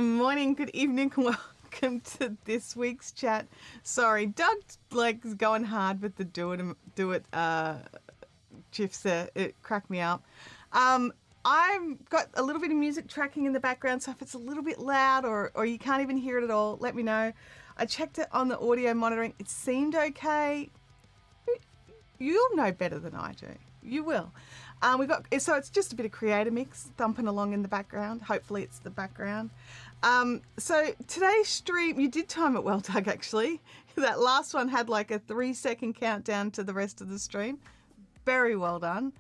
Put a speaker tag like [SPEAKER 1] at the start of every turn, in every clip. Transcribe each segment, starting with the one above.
[SPEAKER 1] morning, good evening, welcome to this week's chat. Sorry, Doug is going hard with the do it gifs there. It cracked me up. I've got a little bit of music tracking in the background, so if it's a little bit loud or you can't even hear it at all, let me know. I checked it on the audio monitoring. It seemed okay. You'll know better than I do. You will. So it's just a bit of creator mix thumping along in the background. Hopefully it's the background. So today's stream, you did time it well, Doug, actually. That last one had like a 3-second countdown to the rest of the stream. Very well done.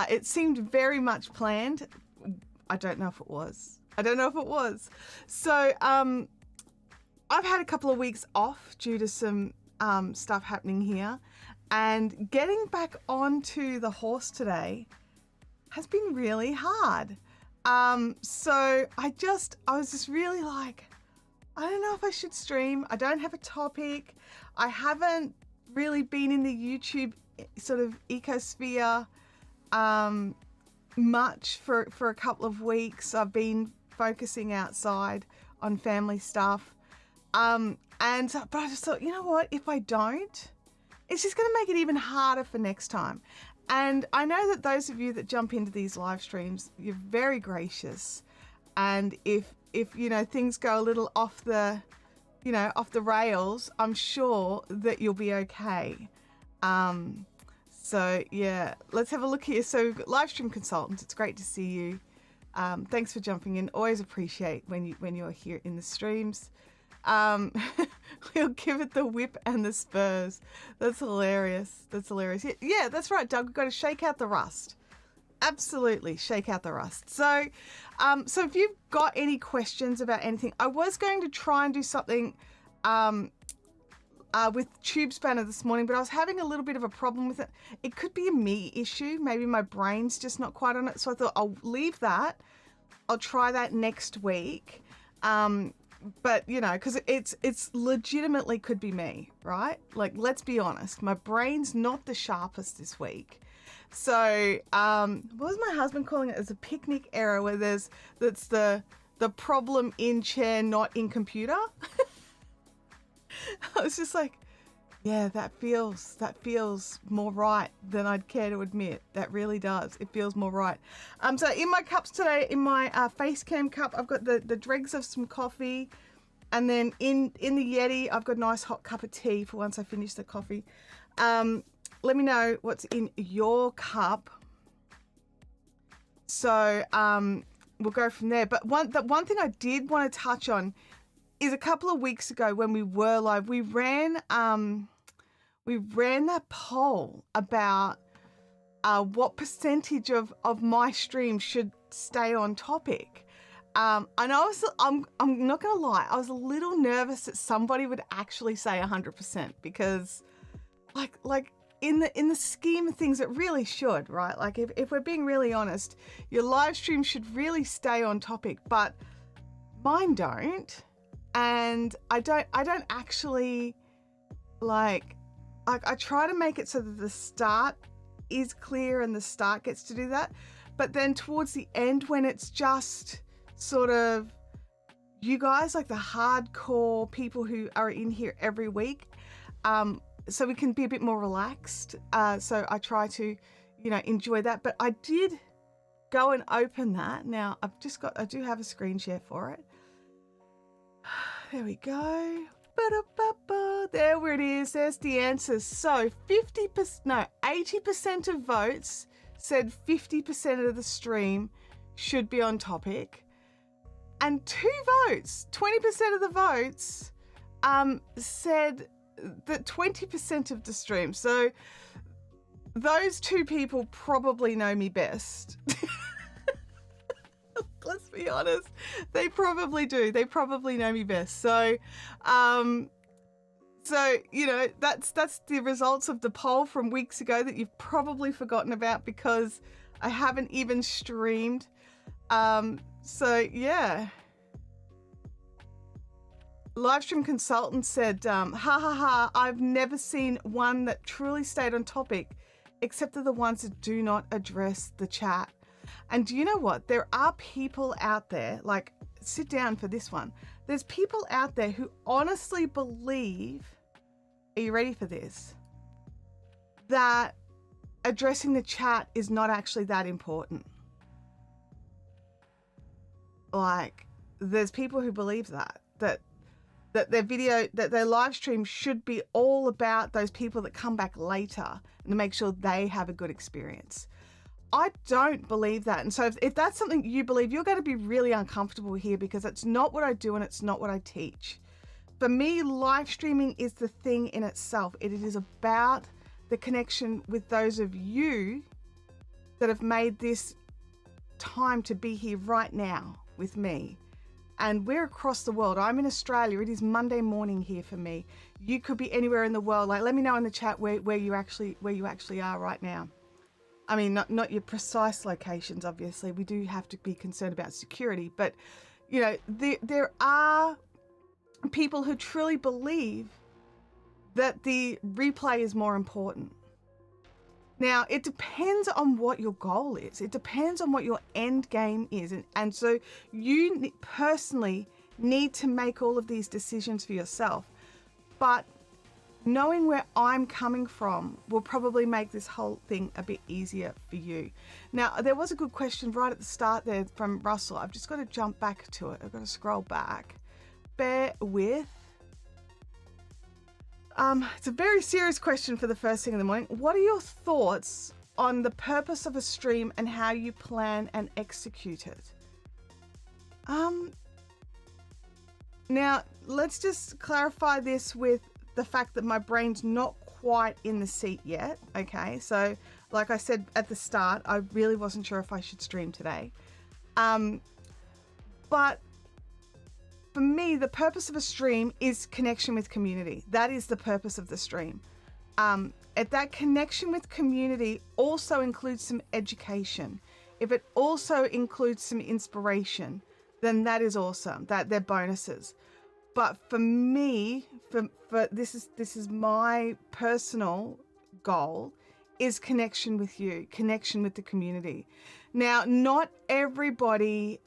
[SPEAKER 1] It seemed very much planned. I don't know if it was. So I've had a couple of weeks off due to some stuff happening here. And getting back onto the horse today has been really hard. So I was just really like, I don't know if I should stream. I don't have a topic. I haven't really been in the YouTube sort of ecosphere much for a couple of weeks. I've been focusing outside on family stuff. But I just thought, you know what, if I don't, it's just going to make it even harder for next time. And I know that those of you that jump into these live streams, you're very gracious. And if things go a little off the rails, I'm sure that you'll be okay. So yeah, let's have a look here. So live stream consultants, it's great to see you. Thanks for jumping in. Always appreciate when you're here in the streams. We'll give it the whip and the spurs. That's hilarious. Yeah, that's right, Doug. We've got to shake out the rust. Absolutely, shake out the rust. So if you've got any questions about anything, I was going to try and do something with Tube Spanner this morning, but I was having a little bit of a problem with it. It could be a me issue. Maybe my brain's just not quite on it. So I thought I'll leave that. I'll try that next week. But because it's legitimately could be me, right? Like, let's be honest, my brain's not the sharpest this week. So what was my husband calling it? As a picnic error where that's the problem in chair, not in computer. I was just like, yeah, that feels more right than I'd care to admit. That really does. It feels more right. So in my cups today, in my face cam cup, I've got the dregs of some coffee. And then in the Yeti, I've got a nice hot cup of tea for once I finish the coffee. Let me know what's in your cup. So we'll go from there. But one thing I did want to touch on is a couple of weeks ago when we were live, we ran that poll about what percentage of my stream should stay on topic. And I'm not going to lie, I was a little nervous that somebody would actually say 100% because like in the scheme of things, it really should, right? Like if we're being really honest, your live stream should really stay on topic, but mine don't. And I don't actually I try to make it so that the start is clear and the start gets to do that. But then towards the end, when it's just sort of you guys, like the hardcore people who are in here every week, so we can be a bit more relaxed. So I try to, enjoy that. But I did go and open that. Now I do have a screen share for it. There we go. There it is. There's the answers. So 80% of votes said 50% of the stream should be on topic. And 2 votes, 20% of the votes said that 20% of the stream. So those 2 people probably know me best. Let's be honest. They probably do. They probably know me best. So, that's the results of the poll from weeks ago that you've probably forgotten about because I haven't even streamed. So yeah. Livestream consultant said, I've never seen one that truly stayed on topic, except for the ones that do not address the chat. And do you know what? There are people out there, like sit down for this one. There's people out there who honestly believe, are you ready for this? That addressing the chat is not actually that important. Like, there's people who believe that their video, that their live stream should be all about those people that come back later and to make sure they have a good experience. I don't believe that. And so if that's something you believe, you're going to be really uncomfortable here, because it's not what I do and it's not what I teach. For me, live streaming is the thing in itself. It is about the connection with those of you that have made this time to be here right now with me. And we're across the world. I'm in Australia. It is Monday morning here for me. You could be anywhere in the world. Like, let me know in the chat where you actually are right now. I mean, not your precise locations, obviously. We do have to be concerned about security, but you know, there are people who truly believe that the replay is more important. Now, it depends on what your goal is. It depends on what your end game is. And so you personally need to make all of these decisions for yourself. But knowing where I'm coming from will probably make this whole thing a bit easier for you. Now, there was a good question right at the start there from Russell. I've just got to jump back to it. I've got to scroll back. Bear with. It's a very serious question for the first thing in the morning. What are your thoughts on the purpose of a stream and how you plan and execute it? Now, let's just clarify this with the fact that my brain's not quite in the seat yet. Okay, so like I said at the start, I really wasn't sure if I should stream today. But for me, the purpose of a stream is connection with community. That is the purpose of the stream. That connection with community also includes some education. If it also includes some inspiration, then that is awesome. That they're bonuses. But for me, for this is my personal goal, is connection with you, connection with the community. Now, not everybody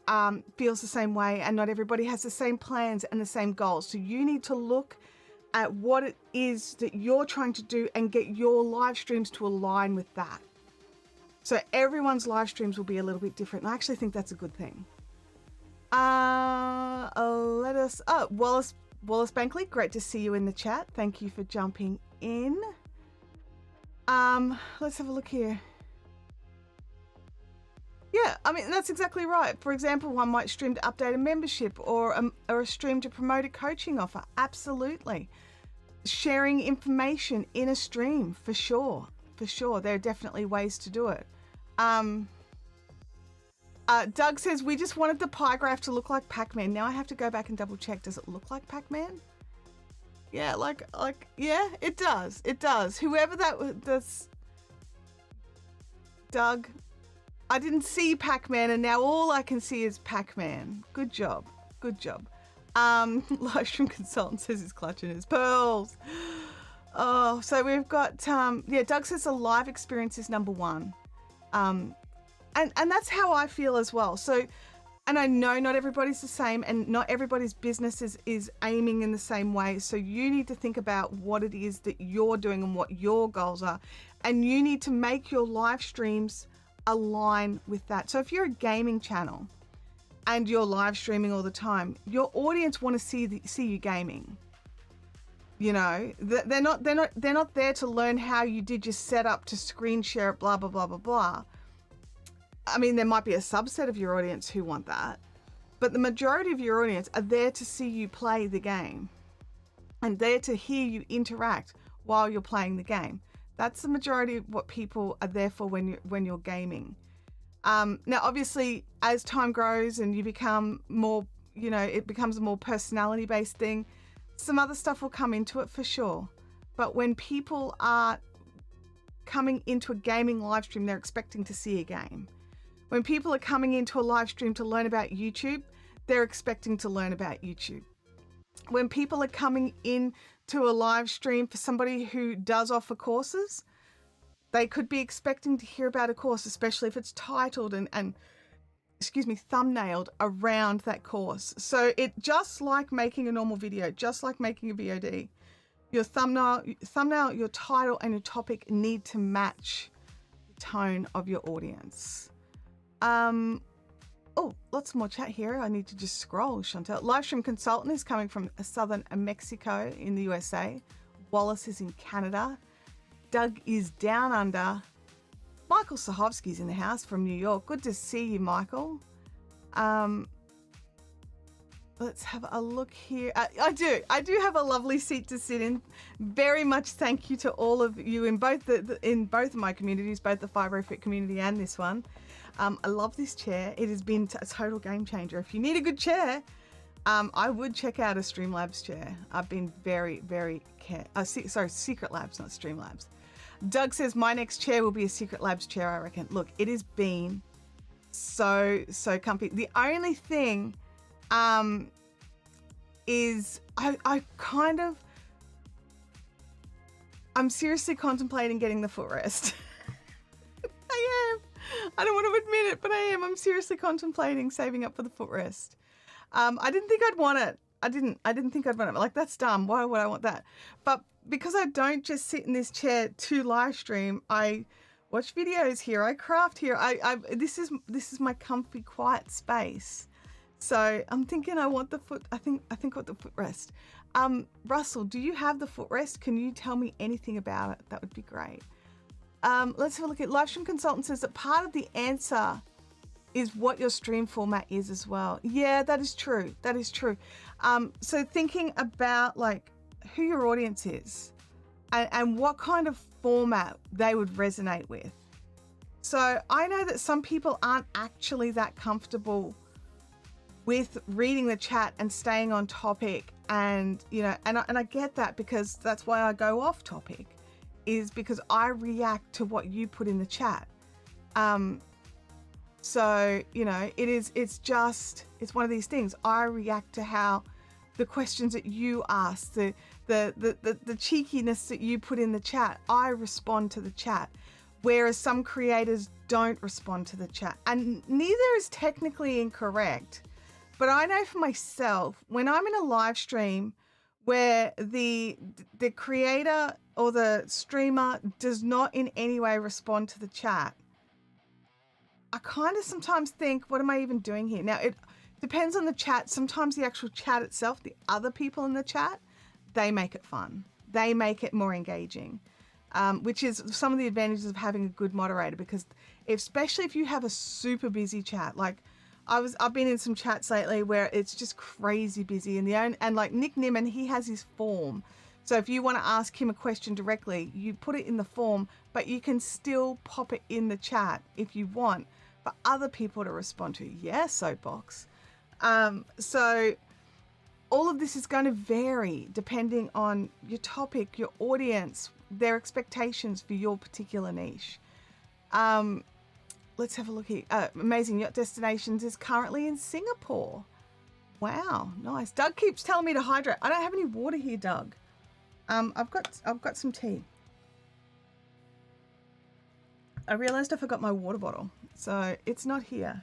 [SPEAKER 1] feels the same way, and not everybody has the same plans and the same goals. So you need to look at what it is that you're trying to do and get your live streams to align with that. So everyone's live streams will be a little bit different. And I actually think that's a good thing. Wallace Bankley, great to see you in the chat. Thank you for jumping in. Let's have a look here. Yeah, I mean, that's exactly right. For example, one might stream to update a membership or a stream to promote a coaching offer. Absolutely. Sharing information in a stream, for sure. For sure. There are definitely ways to do it. Doug says, we just wanted the pie graph to look like Pac-Man. Now I have to go back and double check. Does it look like Pac-Man? Yeah, yeah, it does. It does. Whoever that's Doug, I didn't see Pac-Man, and now all I can see is Pac-Man. Good job. Good job. Livestream consultant says he's clutching his pearls. Oh, so we've got, yeah, Doug says the live experience is number one. And that's how I feel as well. So, and I know not everybody's the same, and not everybody's business is aiming in the same way. So you need to think about what it is that you're doing and what your goals are. And you need to make your live streams align with that. So if you're a gaming channel and you're live streaming all the time, your audience want to see you gaming. You know, they're not there to learn how you did your setup to screen share it, blah, blah, blah, blah, blah. I mean, there might be a subset of your audience who want that, but the majority of your audience are there to see you play the game and there to hear you interact while you're playing the game. That's the majority of what people are there for when you're gaming. Now, obviously, as time grows and you become more, you know, it becomes a more personality-based thing, some other stuff will come into it for sure. But when people are coming into a gaming live stream, they're expecting to see a game. When people are coming into a live stream to learn about YouTube, they're expecting to learn about YouTube. When people are coming in to a live stream for somebody who does offer courses, they could be expecting to hear about a course, especially if it's titled and thumbnailed around that course. So it just like making a normal video, just like making a VOD, your thumbnail, your title and your topic need to match the tone of your audience. Oh, lots more chat here. I need to just scroll. Chantelle. Livestream consultant is coming from southern Mexico in the USA. Wallace is in Canada. Doug is down under. Michael Sahovsky's in the house from New York. Good to see you, Michael. Let's have a look here. I do have a lovely seat to sit in. Very much thank you to all of you in both of my communities, both the FibroFit community and this one. I love this chair. It has been a total game changer. If you need a good chair, I would check out a Streamlabs chair. I've been very, very Secret Labs, not Streamlabs. Doug says my next chair will be a Secret Labs chair, I reckon. Look, it has been so comfy. The only thing is I'm seriously contemplating getting the footrest. I am. I don't want to admit it, but I am. I'm seriously contemplating saving up for the footrest. I didn't think I'd want it. I didn't think I'd want it. Like, that's dumb. Why would I want that? But because I don't just sit in this chair to live stream, I watch videos here. I craft here. This is my comfy, quiet space. So I'm thinking I want the foot. I think I want the footrest. Russell, do you have the footrest? Can you tell me anything about it? That would be great. Let's have a look at Livestream Consultant says that part of the answer is what your stream format is as well. Yeah, that is true. That is true. So thinking about like who your audience is and what kind of format they would resonate with. So I know that some people aren't actually that comfortable with reading the chat and staying on topic, and you know, and I get that, because that's why I go off topic, is because I react to what you put in the chat. So you know, it's one of these things. I react to how the questions that you ask, the cheekiness that you put in the chat, I respond to the chat, whereas some creators don't respond to the chat, and neither is technically incorrect. But I know for myself, when I'm in a live stream where the creator or the streamer does not in any way respond to the chat, I kind of sometimes think, what am I even doing here? Now, it depends on the chat. Sometimes the actual chat itself, the other people in the chat, they make it fun. They make it more engaging, which is some of the advantages of having a good moderator, because especially if you have a super busy chat, like I've been in some chats lately where it's just crazy busy, and like Nick Nimmin, he has his form. So if you want to ask him a question directly, you put it in the form, but you can still pop it in the chat if you want for other people to respond to. Yeah, Soapbox. So all of this is going to vary depending on your topic, your audience, their expectations for your particular niche. Let's have a look here. Amazing Yacht Destinations is currently in Singapore. Wow, nice. Doug keeps telling me to hydrate. I don't have any water here, Doug. I've got some tea. I realized I forgot my water bottle, so it's not here.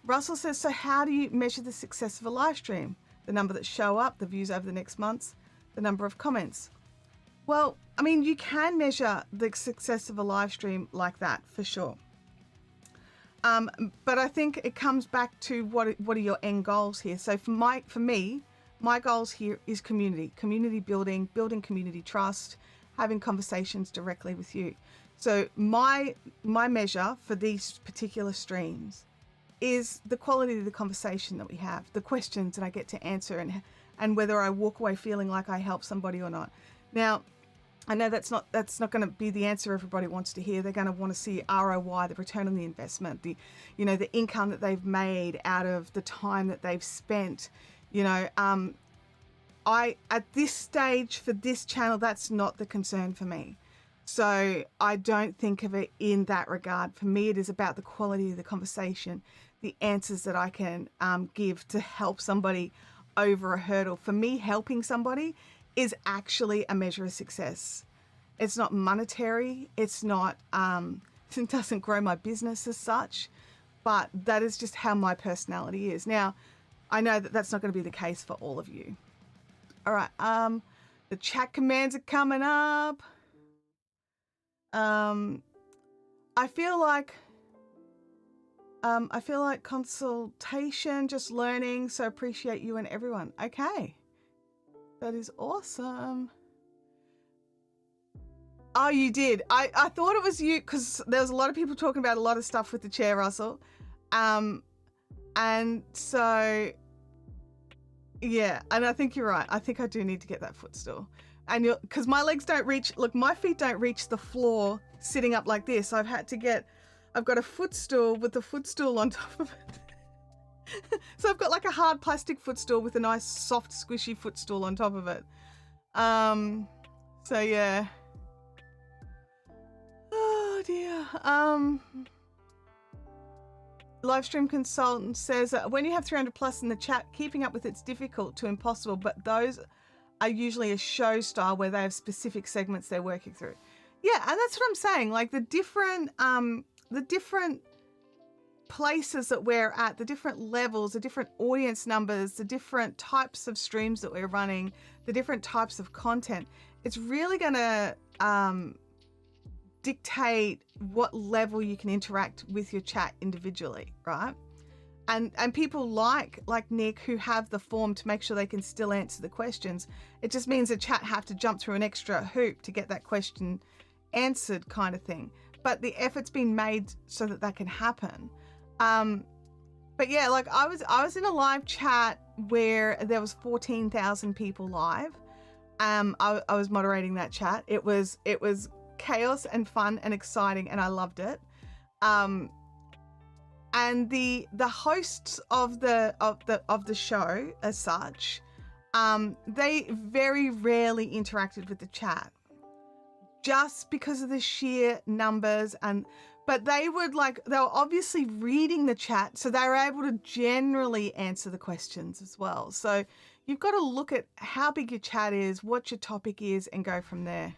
[SPEAKER 1] Russell says, so how do you measure the success of a live stream? The number that show up, the views over the next months, the number of comments. Well, I mean, you can measure the success of a live stream like that for sure. But I think it comes back to what are your end goals here. So for me, my goals here is community building community trust, having conversations directly with you. So my measure for these particular streams is the quality of the conversation that we have, the questions that I get to answer, and whether I walk away feeling like I help somebody or not. Now, I know that's not going to be the answer everybody wants to hear. They're going to want to see ROI, the return on the investment, the income that they've made out of the time that they've spent. At this stage for this channel, that's not the concern for me. So I don't think of it in that regard. For me, it is about the quality of the conversation, the answers that I can give to help somebody over a hurdle. For me, helping somebody is actually a measure of success. It's not monetary. It's not, it doesn't grow my business as such, but that is just how my personality is. Now, I know that that's not going to be the case for all of you. All right. The chat commands are coming up. I feel like consultation, just learning. So appreciate you and everyone. Okay. That is awesome. Oh, you did. I thought it was you because there was a lot of people talking about a lot of stuff with the chair, Russell. And so, yeah, and I think you're right. I think I do need to get that footstool. And because my legs don't reach, look, my feet don't reach the floor sitting up like this. I've got a footstool with the footstool on top of it. So I've got like a hard plastic footstool with a nice soft squishy footstool on top of it. So yeah. Oh dear. Livestream consultant says when you have 300 plus in the chat, keeping up with it's difficult to impossible, but those are usually a show style where they have specific segments they're working through. Yeah, and that's what I'm saying. Like the different places that we're at, the different levels, the different audience numbers, the different types of streams that we're running, the different types of content. It's really going to dictate what level you can interact with your chat individually, right? And people like Nick who have the form to make sure they can still answer the questions. It just means the chat have to jump through an extra hoop to get that question answered, kind of thing. But the effort's been made so that can happen. But yeah, like I was in a live chat where there was 14,000 people live. I was moderating that chat. It was chaos and fun and exciting, and I loved it. And the hosts of the show as such, they very rarely interacted with the chat, just because of the sheer numbers. But they were obviously reading the chat, so they were able to generally answer the questions as well. So you've got to look at how big your chat is, what your topic is, and go from there.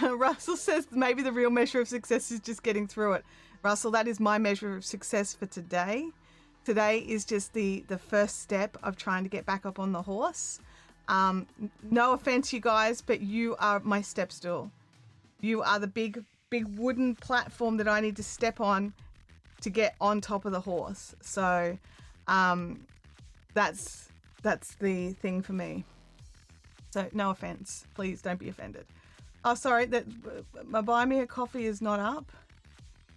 [SPEAKER 1] Russell says maybe the real measure of success is just getting through it. Russell, that is my measure of success for today. Today is just the first step of trying to get back up on the horse. No offense, you guys, but you are my step stool. You are the big wooden platform that I need to step on to get on top of the horse. So that's the thing for me. So no offense. Please don't be offended. Oh, sorry, that my buy me a coffee is not up.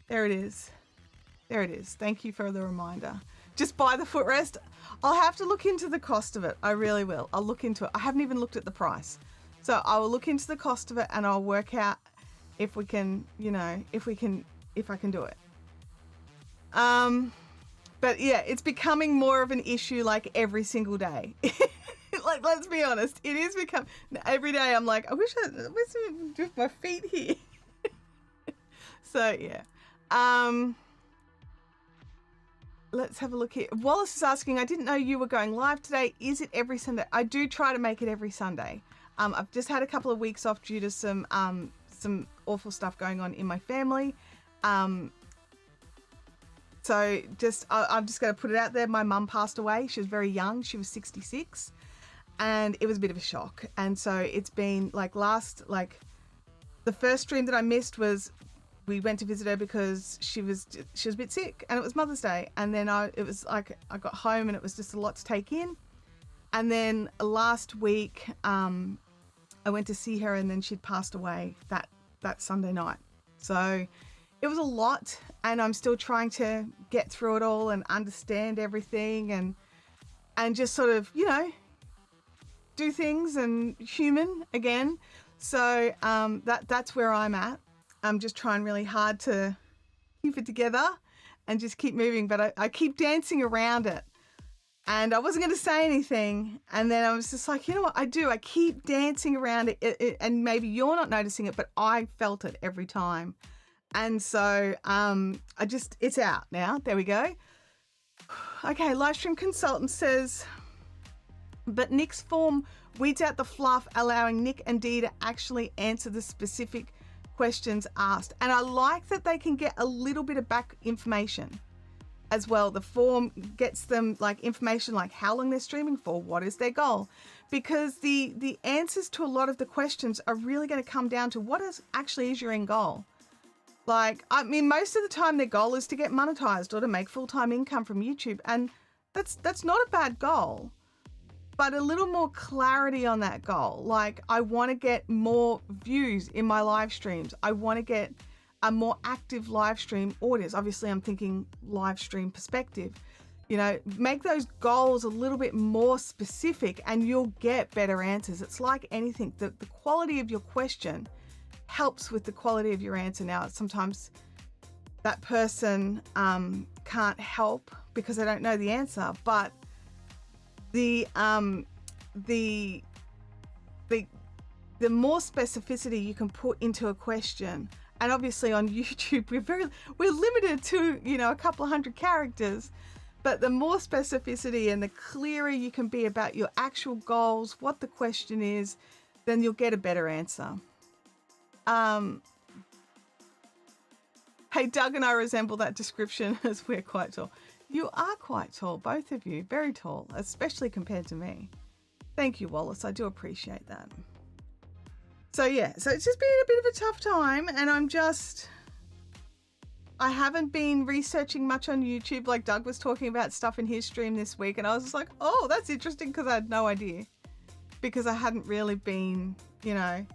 [SPEAKER 1] There it is. There it is. Thank you for the reminder. Just buy the footrest. I'll have to look into the cost of it. I really will. I'll look into it. I haven't even looked at the price. So I will look into the cost of it and I'll work out if we can, if I can do it. But yeah, it's becoming more of an issue like every single day. Like, let's be honest, it is every day I'm like, I wish I would do my feet here. So yeah. Let's have a look here. Wallace is asking, I didn't know you were going live today. Is it every Sunday? I do try to make it every Sunday. I've just had a couple of weeks off due to some awful stuff going on in my family. So I'm just going to put it out there. My mum passed away. She was very young. She was 66. And it was a bit of a shock. And so it's been the first stream that I missed was we went to visit her because she was a bit sick and it was Mother's Day. And then it was like I got home and it was just a lot to take in. And then last week I went to see her and then she'd passed away that Sunday night. So it was a lot and I'm still trying to get through it all and understand everything and just sort of, do things and human again. So that's where I'm at. I'm just trying really hard to keep it together and just keep moving, but I keep dancing around it. And I wasn't going to say anything. And then I was just like, you know what I do? I keep dancing around it, and maybe you're not noticing it, but I felt it every time. And so it's out now. There we go. Okay, Livestream Consultant says, but Nick's form weeds out the fluff, allowing Nick and Dee to actually answer the specific questions asked. And I like that they can get a little bit of back information as well. The form gets them like information like how long they're streaming for, what is their goal, because the answers to a lot of the questions are really going to come down to what actually is your end goal. Like, I mean, most of the time their goal is to get monetized or to make full-time income from YouTube, and that's not a bad goal, but a little more clarity on that goal. Like, I want to get more views in my live streams. I want to get a more active live stream audience. Obviously, I'm thinking live stream perspective. You know, make those goals a little bit more specific and you'll get better answers. It's like anything, the quality of your question helps with the quality of your answer. Now, sometimes that person can't help because they don't know the answer, but the more specificity you can put into a question, and obviously on YouTube we're limited to, you know, a couple of hundred characters, but the more specificity and the clearer you can be about your actual goals, what the question is, then you'll get a better answer. Hey, Doug and I resemble that description as we're quite tall. You are quite tall, both of you, very tall, especially compared to me. Thank you, Wallace. I do appreciate that. So yeah, so it's just been a bit of a tough time, and I haven't been researching much on YouTube. Like Doug was talking about stuff in his stream this week, and I was just like, oh, that's interesting, because I had no idea, because I hadn't really been, you know.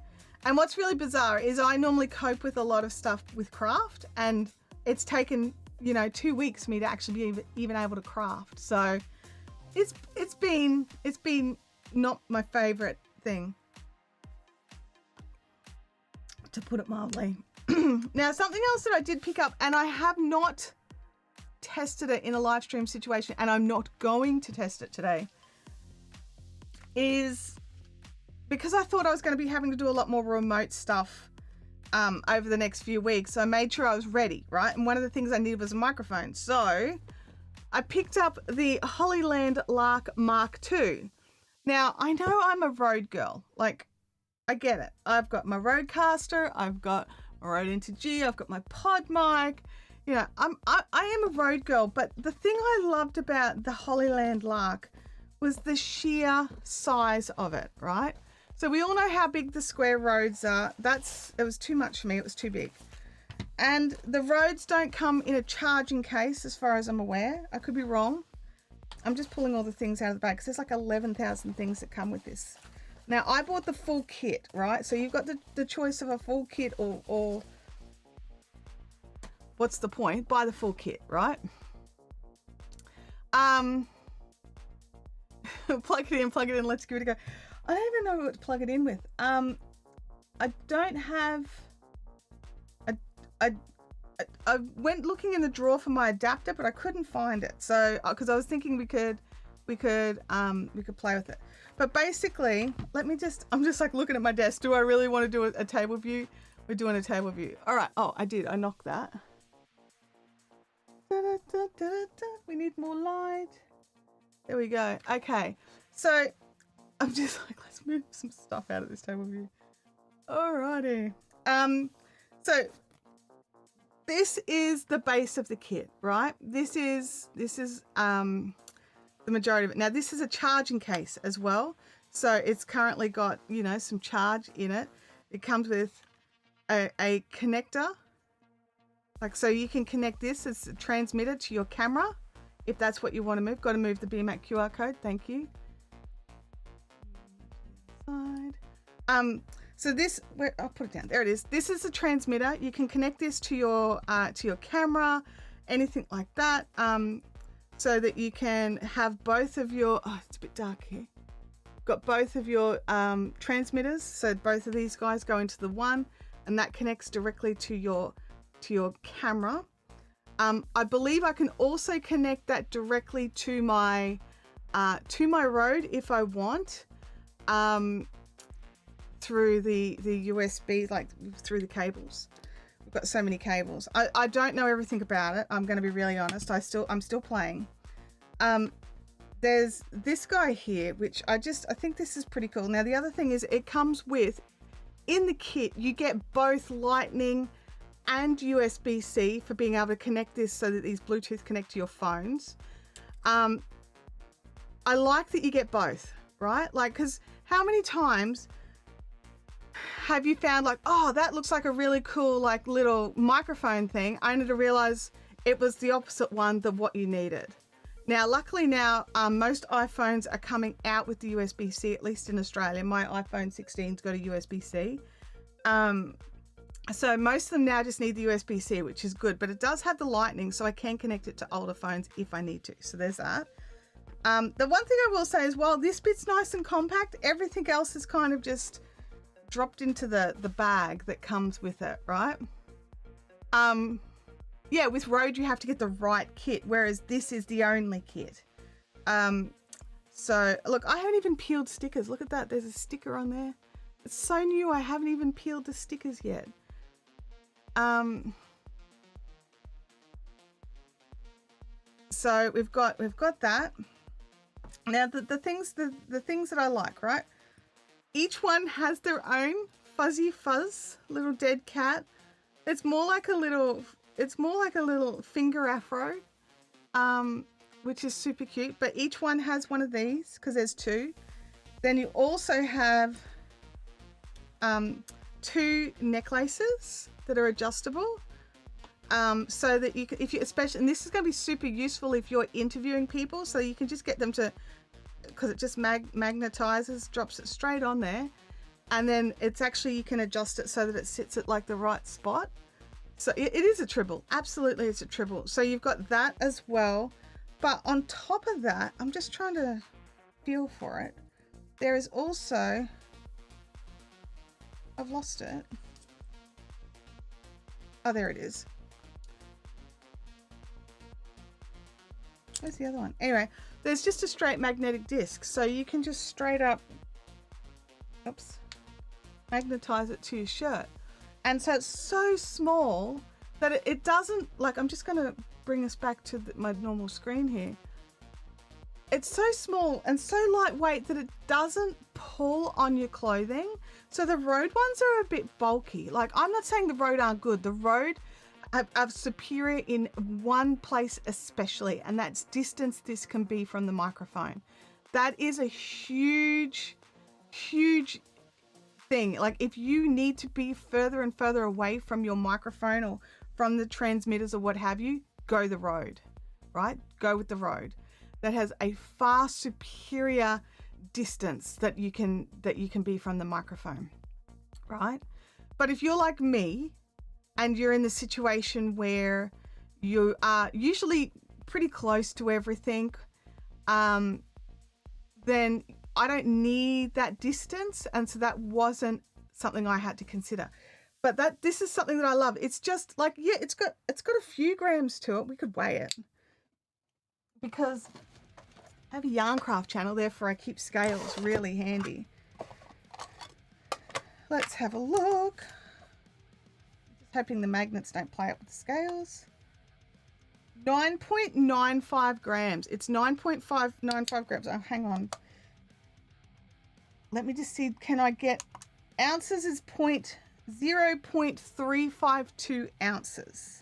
[SPEAKER 1] And what's really bizarre is I normally cope with a lot of stuff with craft, and it's taken, you know, 2 weeks for me to actually be even able to craft. So it's been not my favorite thing, to put it mildly. Now, something else that I did pick up, and I have not tested it in a live stream situation, and I'm not going to test it today, is because I thought I was going to be having to do a lot more remote stuff over the next few weeks. So I made sure I was ready, right? And one of the things I needed was a microphone. So I picked up the Hollyland Lark Mark II. Now, I know I'm a Rode girl. Like, I get it. I've got my Rodecaster, I've got my Rode Into G, I've got my pod mic. You know, I am a Rode girl, but the thing I loved about the Hollyland Lark was the sheer size of it, right? So we all know how big the square Rodes are. It was too much for me, it was too big. And the Rodes don't come in a charging case as far as I'm aware. I could be wrong. I'm just pulling all the things out of the bag because there's like 11,000 things that come with this. Now, I bought the full kit, right? So you've got the choice of a full kit or what's the point? Buy the full kit, right? Plug it in, let's give it a go. I don't even know what to plug it in with. I don't have... I went looking in the drawer for my adapter, but I couldn't find it. So, because I was thinking we could play with it. But basically, I'm just like looking at my desk. Do I really want to do a table view? We're doing a table view. All right. Oh, I did. I knocked that. We need more light. There we go. Okay. So I'm just like, let's move some stuff out of this table view. Alrighty. So this is the base of the kit, right? This is the majority of it. Now this is a charging case as well. So it's currently got, you know, some charge in it. It comes with a connector. Like, so you can connect this as a transmitter to your camera if that's what you want to move. Got to move the BMAC QR code. Thank you. So this, I'll put it down. There it is. This is a transmitter. You can connect this to your camera, anything like that, so that you can have both of your. Oh, it's a bit dark here. Got both of your transmitters. So both of these guys go into the one, and that connects directly to your camera. I believe I can also connect that directly to my Rode if I want. Through the USB, like through the cables. We've got so many cables. I don't know everything about it. I'm going to be really honest. I'm still playing. There's this guy here, which I think this is pretty cool. Now the other thing is it comes with in the kit, you get both Lightning and USB-C for being able to connect this so that these Bluetooth connect to your phones. I like that you get both, right? Like, because how many times have you found like, oh, that looks like a really cool like little microphone thing, only to realize it was the opposite one than what you needed. Now, luckily now, most iPhones are coming out with the USB-C, at least in Australia. My iPhone 16's got a USB-C. So most of them now just need the USB-C, which is good, but it does have the Lightning, so I can connect it to older phones if I need to. So there's that. The one thing I will say is, while this bit's nice and compact, everything else is kind of just dropped into the bag that comes with it, right? Yeah, with Rode, you have to get the right kit, whereas this is the only kit. So look, I haven't even peeled stickers. Look at that. There's a sticker on there. It's so new. I haven't even peeled the stickers yet. So we've got that. Now the things that I like, right? Each one has their own fuzzy fuzz little dead cat. It's more like a little finger afro, which is super cute, but each one has one of these because there's two. Then you also have two necklaces that are adjustable, so that you can, if you especially, and this is going to be super useful if you're interviewing people, so you can just get them to, because it just magnetizes, drops it straight on there, and then it's actually, you can adjust it so that it sits at like the right spot. So it is a tribble. Absolutely, it's a tribble. So you've got that as well. But on top of that, I'm just trying to feel for it. There is also, I've lost it. Oh, there it is. Where's the other one? Anyway, there's just a straight magnetic disc. So you can just straight up, oops, magnetize it to your shirt. And so it's so small that it doesn't, like, I'm just going to bring us back to my normal screen here. It's so small and so lightweight that it doesn't pull on your clothing. So the Rode ones are a bit bulky. Like, I'm not saying the Rode aren't good. The Rode are superior in one place especially, and that's distance this can be from the microphone. That is a huge, huge thing. Like, if you need to be further and further away from your microphone or from the transmitters or what have you, go the Rode, right? Go with the Rode. That has a far superior distance that you can be from the microphone, right? But if you're like me and you're in the situation where you are usually pretty close to everything, then I don't need that distance, and so that wasn't something I had to consider. But this is something that I love. It's just like, yeah, it's got a few grams to it. We could weigh it because I have a yarn craft channel, therefore I keep scales really handy. Let's have a look. Just hoping the magnets don't play up with the scales. 9.95 grams. It's 9.595 grams. Oh, hang on. Let me just see, can I get ounces? Is 0.352 ounces.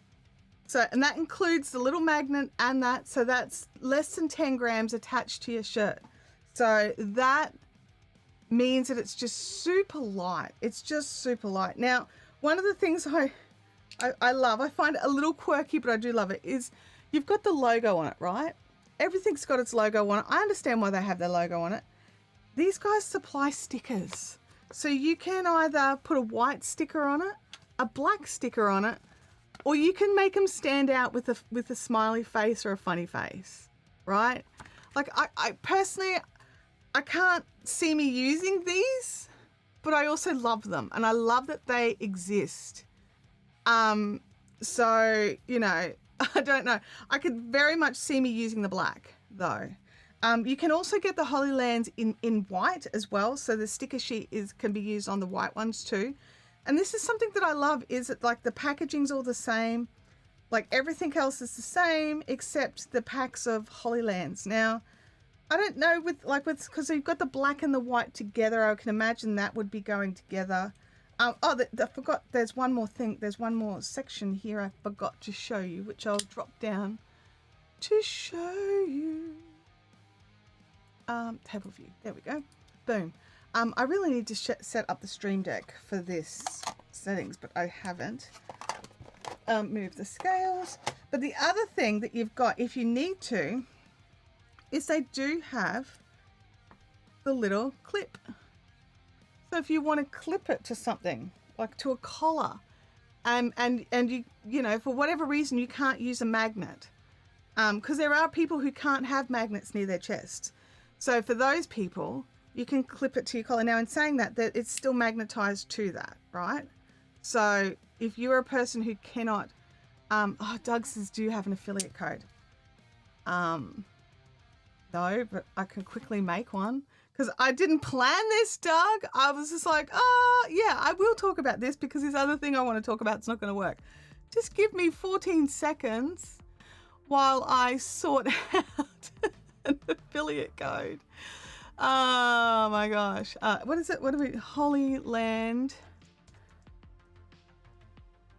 [SPEAKER 1] So, and that includes the little magnet and that, so that's less than 10 grams attached to your shirt. So that means that it's just super light. It's just super light. Now, one of the things I love, I find it a little quirky, but I do love it, is you've got the logo on it, right? Everything's got its logo on it. I understand why they have their logo on it. These guys supply stickers. So you can either put a white sticker on it, a black sticker on it, or you can make them stand out with a smiley face or a funny face, right? Like, I personally, I can't see me using these, but I also love them, and I love that they exist. So, you know, I don't know. I could very much see me using the black, though. You can also get the Holy Lands in white as well, so the sticker sheet can be used on the white ones too. And this is something that I love, is that like the packaging's all the same, like everything else is the same except the packs of Holy Lands. Now, I don't know because you've got the black and the white together, I can imagine that would be going together. I forgot. There's one more thing. There's one more section here I forgot to show you, which I'll drop down to show you. Table view. There we go. Boom. I really need to set up the Stream Deck for this settings, but I haven't. Move the scales. But the other thing that you've got, if you need to, is they do have the little clip. So if you want to clip it to something, like to a collar, and you know, for whatever reason you can't use a magnet, because there are people who can't have magnets near their chest. So for those people, you can clip it to your collar. Now, in saying that it's still magnetized to that, right? So if you're a person who cannot, Doug says, do you have an affiliate code? No, but I can quickly make one. Because I didn't plan this, Doug. I was just like, yeah, I will talk about this because this other thing I want to talk about is not going to work. Just give me 14 seconds while I sort out an affiliate code. Oh my gosh. What is it? What are we? Holy Land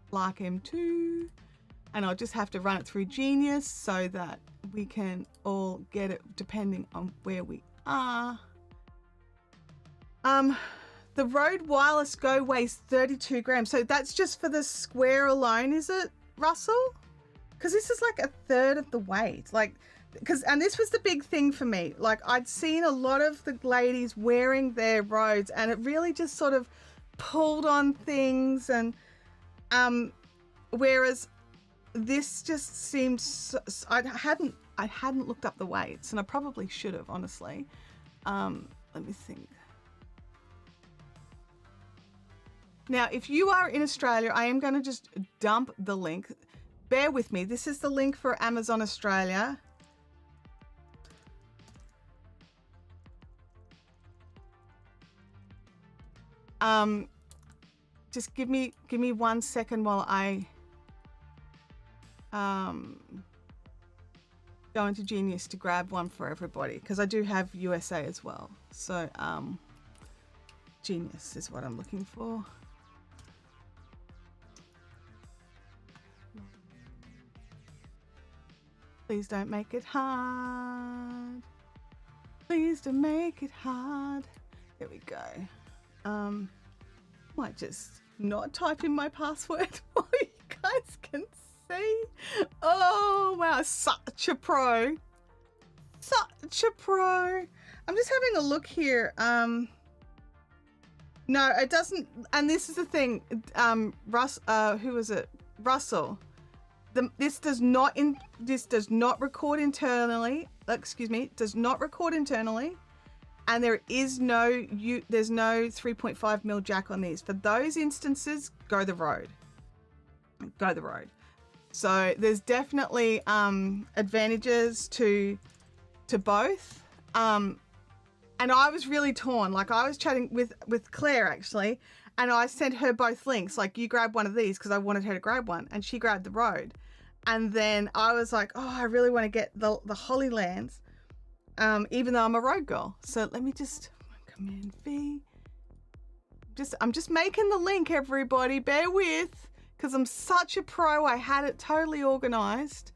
[SPEAKER 1] Lark M2. And I'll just have to run it through Genius so that we can all get it depending on where we are. The Rode Wireless Go weighs 32 grams. So that's just for the square alone, is it, Russell? Because this is like a third of the weight. Like, and this was the big thing for me. Like, I'd seen a lot of the ladies wearing their Rodes, and it really just sort of pulled on things. And whereas this just seemed, I hadn't looked up the weights, and I probably should have, honestly. Let me think. Now, if you are in Australia, I am going to just dump the link. Bear with me. This is the link for Amazon Australia. Just give me 1 second while I go into Genius to grab one for everybody, because I do have USA as well. So Genius is what I'm looking for. Please don't make it hard. Please don't make it hard. There we go. Might just not type in my password while you guys can see. Oh wow, such a pro. Such a pro. I'm just having a look here. No, it doesn't. And this is the thing. Who was it? Russell. This does not record internally. Excuse me, does not record internally, and there is there's no 3.5 mil jack on these. For those instances, go the Rode. Go the Rode. So there's definitely advantages to both. And I was really torn. Like, I was chatting with Claire actually, and I sent her both links. Like, you grab one of these, because I wanted her to grab one, and she grabbed the Rode. And then I was like, oh, I really want to get the Holy Lands, even though I'm a Rode girl. So let me just Command V. I'm just making the link, everybody. Bear with, because I'm such a pro. I had it totally organized.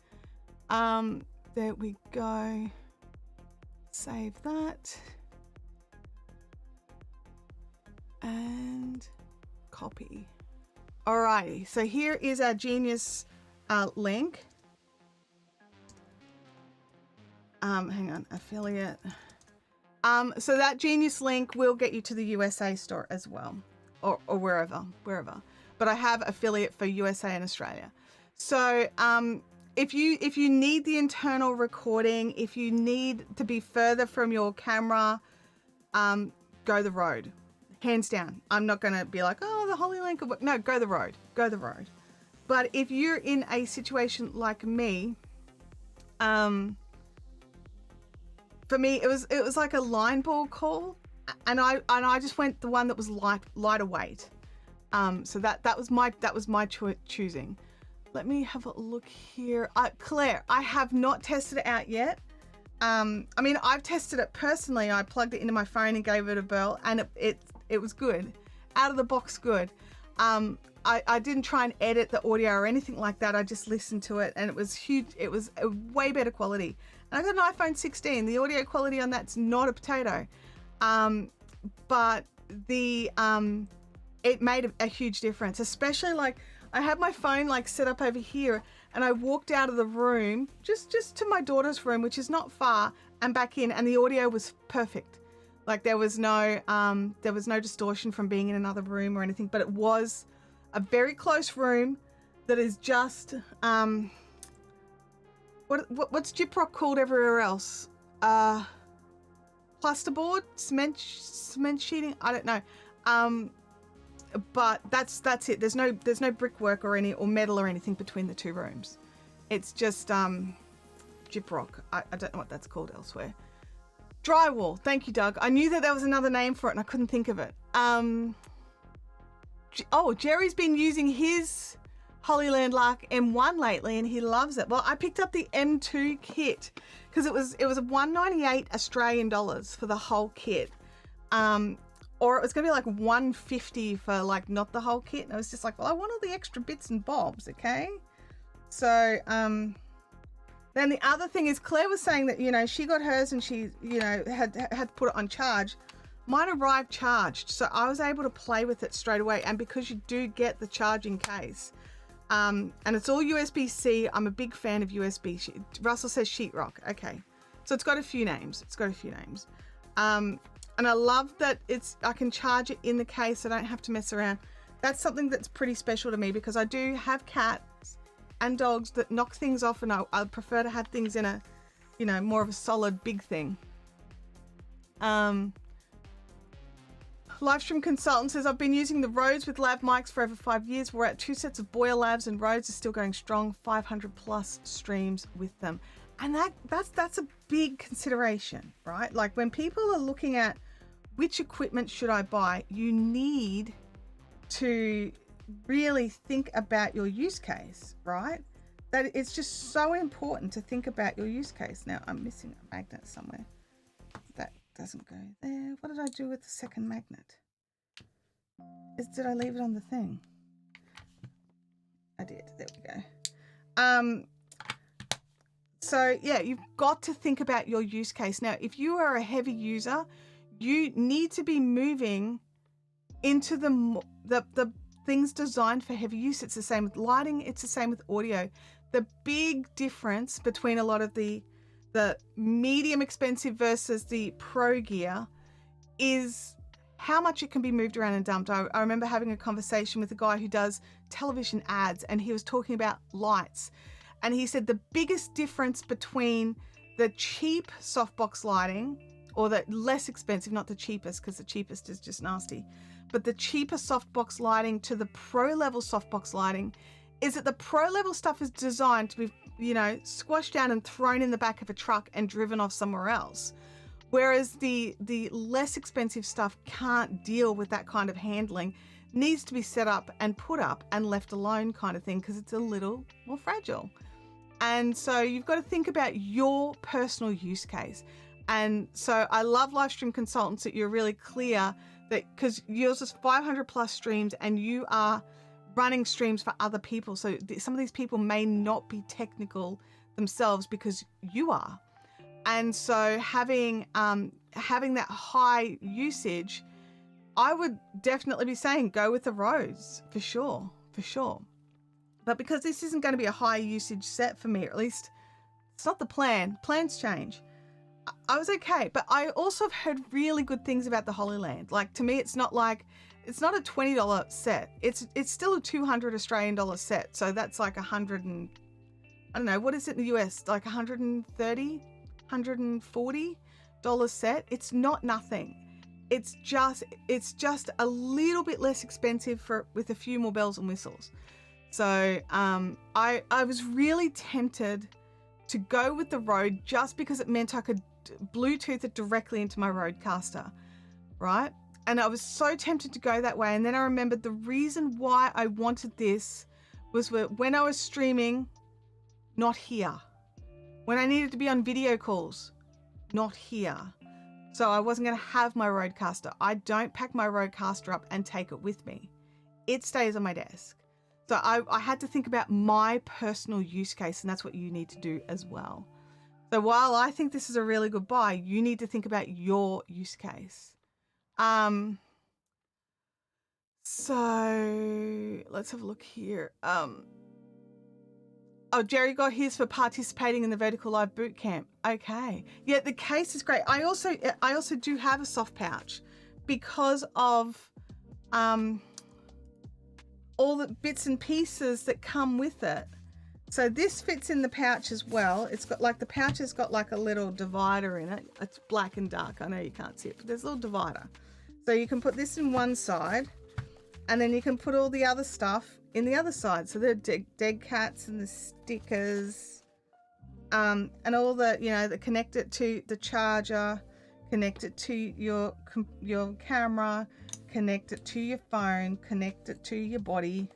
[SPEAKER 1] There we go. Save that. And copy. Alrighty, so here is our Genius link. Hang on, affiliate. So that Genius link will get you to the USA store as well, or wherever. But I have affiliate for USA and Australia. So if you need the internal recording, if you need to be further from your camera, go the Rode. Hands down. I'm not going to be like, oh, the Holy Land. No, go the Rode. Go the Rode. But if you're in a situation like me, for me, it was like a line ball call, and I just went the one that was lighter weight. So that was my choosing. Let me have a look here. Claire, I have not tested it out yet. I mean, I've tested it personally. I plugged it into my phone and gave it a whirl, and it was good. out of the box good. I didn't try and edit the audio or anything like that. I just listened to it, and it was huge. It was a way better quality. And I got an iPhone 16. The audio quality on that's not a potato, but the it made a huge difference. Especially like I had my phone like set up over here, and I walked out of the room just to my daughter's room, which is not far, and back in, and the audio was perfect. Like there was no distortion from being in another room or anything, but it was a very close room that is just what's gyprock called everywhere else? Plasterboard, cement sheeting. I don't know, but that's it. There's no brickwork or metal or anything between the two rooms. It's just gyprock. I don't know what that's called elsewhere. Drywall. Thank you, Doug. I knew that there was another name for it and I couldn't think of it. Jerry's been using his Holyland Lark M1 lately and he loves it. Well, I picked up the M2 kit because it was $198 Australian dollars for the whole kit. Or it was going to be like $150 for like not the whole kit. And I was just like, well, I want all the extra bits and bobs, okay? So, then the other thing is Claire was saying that, you know, she got hers and she, you know, had to put it on charge. Mine arrived charged, so I was able to play with it straight away. And because you do get the charging case, and it's all USB-C, I'm a big fan of USB. Russell says sheetrock. Okay, so it's got a few names. And I love that I can charge it in the case. I don't have to mess around. That's something that's pretty special to me because I do have cats and dogs that knock things off, and I prefer to have things in a, you know, more of a solid big thing. Livestream Consultant says, I've been using the Rhodes with lav mics for over 5 years. We're at 2 sets of Boya lavs and Rhodes are still going strong, 500 plus streams with them. And that's a big consideration, right? Like when people are looking at which equipment should I buy, you need to really think about your use case, right? That it's just so important to think about your use case. Now I'm missing a magnet somewhere. That doesn't go there. What did I do with the second magnet? Did I leave it on the thing? I did. There we go. So yeah, you've got to think about your use case. Now, if you are a heavy user, you need to be moving into the things designed for heavy use. It's the same with lighting. It's the same with audio. The big difference between a lot of the medium expensive versus the pro gear is how much it can be moved around and dumped. I remember having a conversation with a guy who does television ads, and he was talking about lights. And he said the biggest difference between the cheap softbox lighting, or the less expensive, not the cheapest, because the cheapest is just nasty, but the cheaper softbox lighting to the pro level softbox lighting is that the pro level stuff is designed to be, you know, squashed down and thrown in the back of a truck and driven off somewhere else. Whereas the less expensive stuff can't deal with that kind of handling, needs to be set up and put up and left alone kind of thing, because it's a little more fragile. And so you've got to think about your personal use case. And so I love Livestream Consultants that you're really clear that, because yours is 500 plus streams and you are running streams for other people. So some of these people may not be technical themselves because you are. And so having that high usage, I would definitely be saying go with the Rhodes for sure. But because this isn't going to be a high usage set for me, or at least it's not the plan. Plans change. I was okay, but I also have heard really good things about the Holyland. Like, to me, it's not a $20 set. It's still a $200 Australian dollar set. So that's like 100 and, I don't know, what is it in the US? Like 130, $140 set. It's not nothing. It's just a little bit less expensive with a few more bells and whistles. So I was really tempted to go with the Rode just because it meant I could Bluetooth it directly into my Rodecaster, right? And I was so tempted to go that way. And then I remembered the reason why I wanted this was when I was streaming, not here. When I needed to be on video calls, not here. So I wasn't going to have my Rodecaster. I don't pack my Rodecaster up and take it with me. It stays on my desk. So I had to think about my personal use case, and that's what you need to do as well. So while I think this is a really good buy, you need to think about your use case. So let's have a look here. Oh, Jerry got his for participating in the Vertical Live Bootcamp. Okay. Yeah, the case is great. I also do have a soft pouch because of all the bits and pieces that come with it. So this fits in the pouch as well. It's got like, the pouch has got like a little divider in it. It's black and dark. I know you can't see it, but there's a little divider. So you can put this in one side, and then you can put all the other stuff in the other side. So the dead cats and the stickers, and all the, you know, that connect it to the charger, connect it to your camera, connect it to your phone, connect it to your body,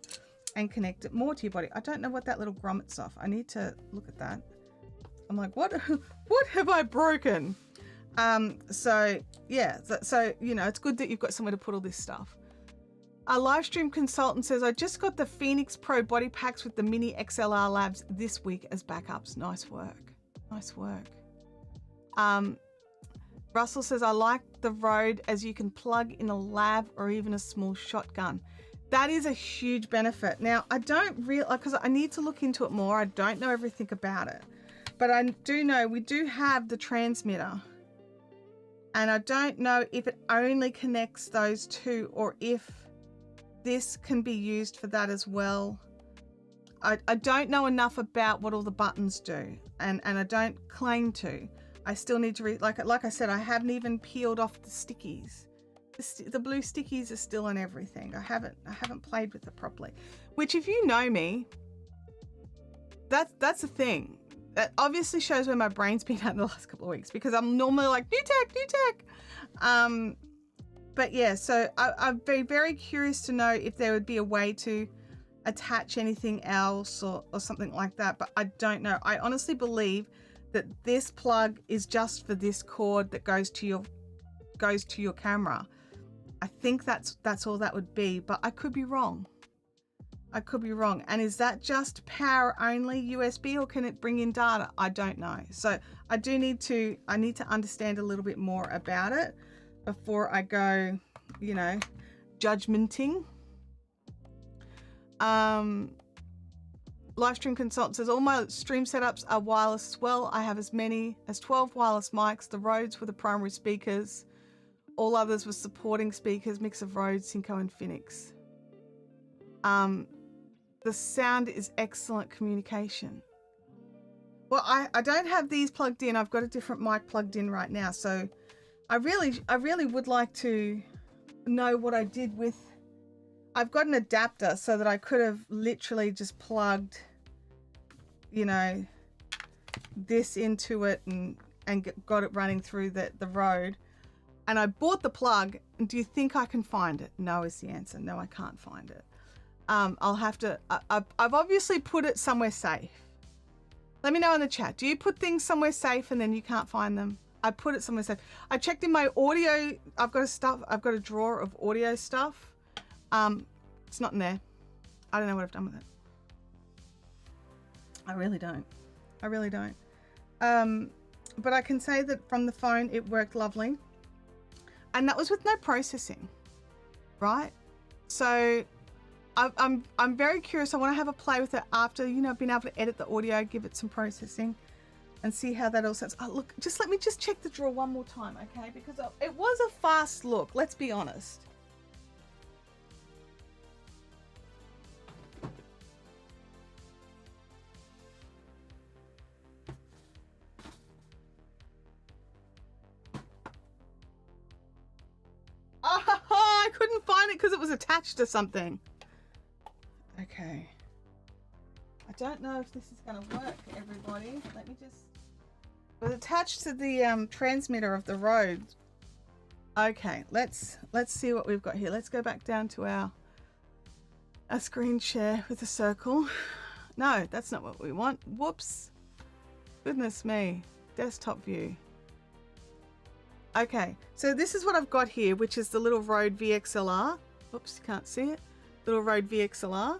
[SPEAKER 1] and connect it more to your body. I don't know what that little grommet's off. I need to look at that. I'm like, what have I broken? So yeah, so you know, it's good that you've got somewhere to put all this stuff. A live stream consultant says, I just got the Phoenix Pro body packs with the mini XLR labs this week as backups. Nice work. Nice work. Russell says, I like the Rode as you can plug in a lav or even a small shotgun. That is a huge benefit. Now, I don't really, because I need to look into it more. I don't know everything about it, but I do know we do have the transmitter, and I don't know if it only connects those two or if this can be used for that as well. I don't know enough about what all the buttons do, and I don't claim to. I still need to read, like I said, I haven't even peeled off the stickies. The blue stickies are still on everything. I haven't played with it properly. Which, if you know me, that's the thing. That obviously shows where my brain's been at in the last couple of weeks, because I'm normally like, new tech. But yeah, so I'd be very curious to know if there would be a way to attach anything else or something like that, but I don't know. I honestly believe that this plug is just for this cord that goes to your camera. I think that's all that would be, but I could be wrong. I could be wrong. And is that just power only USB, or can it bring in data? I don't know. So I need to understand a little bit more about it before I go, you know, judgmenting. Livestream consultant says, all my stream setups are wireless as well. I have as many as 12 wireless mics. The Rodes were the primary speakers. All others were supporting speakers, mix of Rode, Synco, and Phoenix. The sound is excellent communication. Well, I don't have these plugged in. I've got a different mic plugged in right now. So I really would like to know what I did with. I've got an adapter so that I could have literally just plugged, you know, this into it and got it running through the Rode. And I bought the plug. And do you think I can find it? No is the answer. No, I can't find it. I'll have to, I've obviously put it somewhere safe. Let me know in the chat. Do you put things somewhere safe and then you can't find them? I put it somewhere safe. I checked in my audio. I've got a drawer of audio stuff. It's not in there. I don't know what I've done with it. I really don't. But I can say that from the phone, it worked lovely. And that was with no processing, right? So I'm very curious. I want to have a play with it after, you know, being able to edit the audio, give it some processing, and see how that all sounds. Oh, look, let me just check the drawer one more time, okay? Because it was a fast look, let's be honest. Oh, I couldn't find it because it was attached to something. Okay. I don't know if this is going to work, everybody. Let me just... It was attached to the transmitter of the Rode. Okay, let's see what we've got here. Let's go back down to our screen share with a circle. No, that's not what we want. Whoops. Goodness me. Desktop view. Okay, so this is what I've got here, which is the little Rode VXLR. Oops, you can't see it. Little Rode VXLR.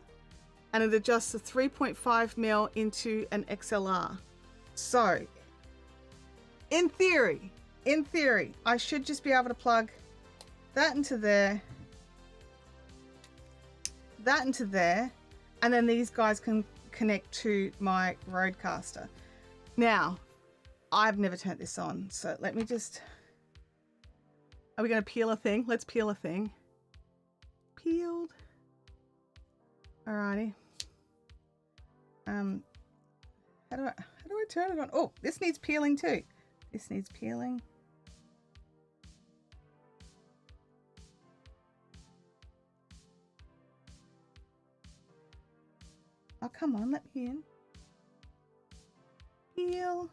[SPEAKER 1] And it adjusts a 3.5mm into an XLR. So, in theory, I should just be able to plug that into there, that into there, and then these guys can connect to my Rodecaster. Now, I've never turned this on, so let me just... Are we going to peel a thing? Let's peel a thing. Peeled. Alrighty. How do I turn it on? Oh, this needs peeling too. This needs peeling. Oh, come on, let me in. Peel.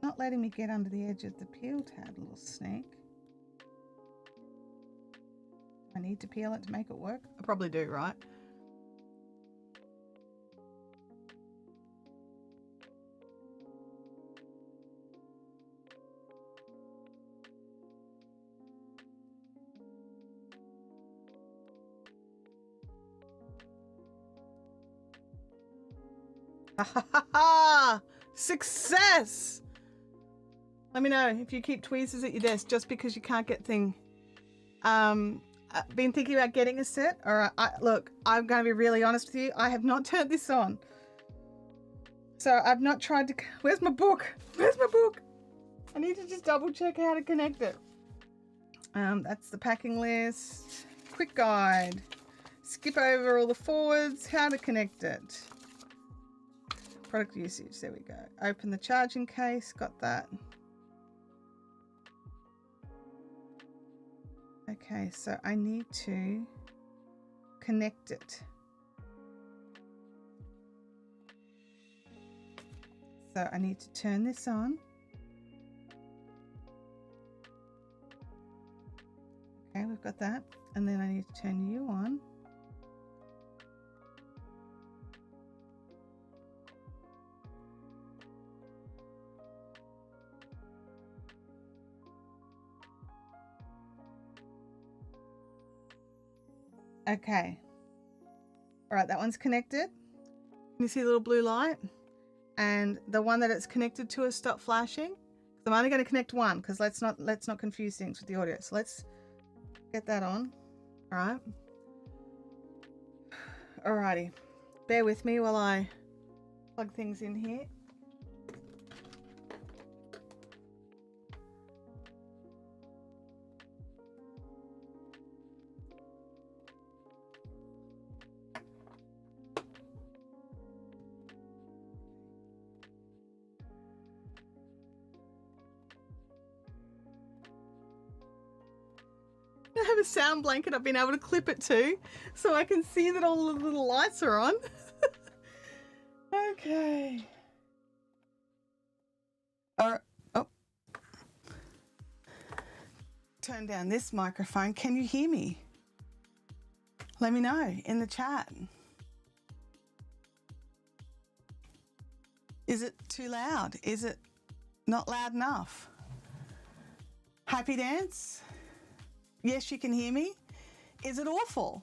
[SPEAKER 1] Not letting me get under the edge of the peel tab, little snake. I need to peel it to make it work? I probably do, right? Ha ha ha ha! Success! Let me know if you keep tweezers at your desk just because you can't get thing. Been thinking about getting a set? Alright, look, I'm going to be really honest with you. I have not turned this on. So I've not tried to... Where's my book? Where's my book? I need to just double check how to connect it. That's the packing list. Quick guide. Skip over all the forwards. How to connect it. Product usage. There we go. Open the charging case. Got that. Okay, so I need to connect it. So I need to turn this on. Okay, we've got that. And then I need to turn you on. Okay. All right, that one's connected. Can you see the little blue light? And the one that it's connected to has stopped flashing. I'm only going to connect one because let's not confuse things with the audio. So let's get that on. All right. Alrighty. Bear with me while I plug things in here. I have a sound blanket I've been able to clip it to so I can see that all the little lights are on. Okay. Oh. Turn down this microphone. Can you hear me? Let me know in the chat. Is it too loud? Is it not loud enough? Happy dance? Yes, you can hear me. Is it awful?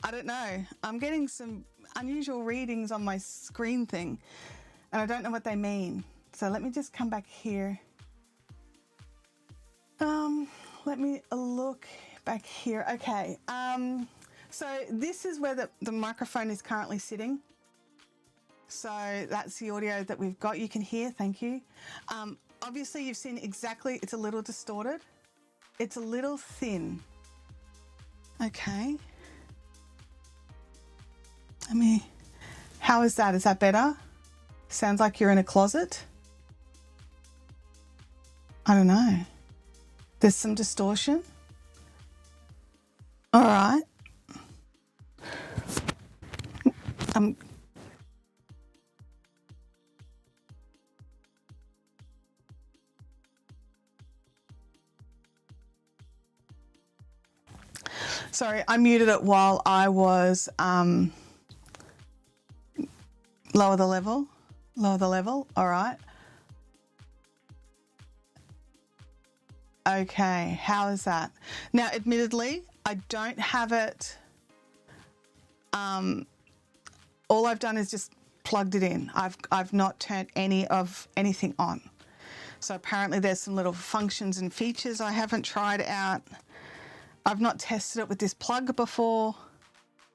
[SPEAKER 1] I don't know. I'm getting some unusual readings on my screen thing and I don't know what they mean. So let me just come back here. Let me look back here. Okay. So this is where the microphone is currently sitting. So that's the audio that we've got. You can hear, thank you. Obviously you've seen exactly, it's a little distorted. It's a little thin. Okay. How is that? Is that better? Sounds like you're in a closet. I don't know. There's some distortion. All right. Sorry, I muted it while I was Lower the level. Lower the level. All right. Okay, how is that? Now, admittedly, I don't have it. All I've done is just plugged it in. I've not turned anything on. So apparently there's some little functions and features I haven't tried out. I've not tested it with this plug before.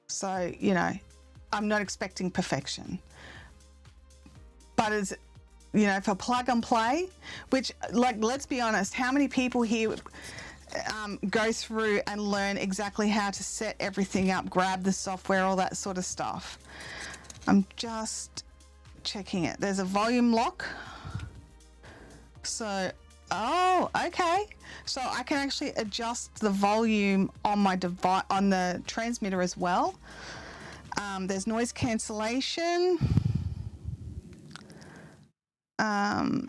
[SPEAKER 1] So, you know, I'm not expecting perfection. But as, you know, for plug and play, which, like, let's be honest, how many people here go through and learn exactly how to set everything up, grab the software, all that sort of stuff? I'm just checking it. There's a volume lock. So, oh, okay. So I can actually adjust the volume on my device, on the transmitter as well. There's noise cancellation. I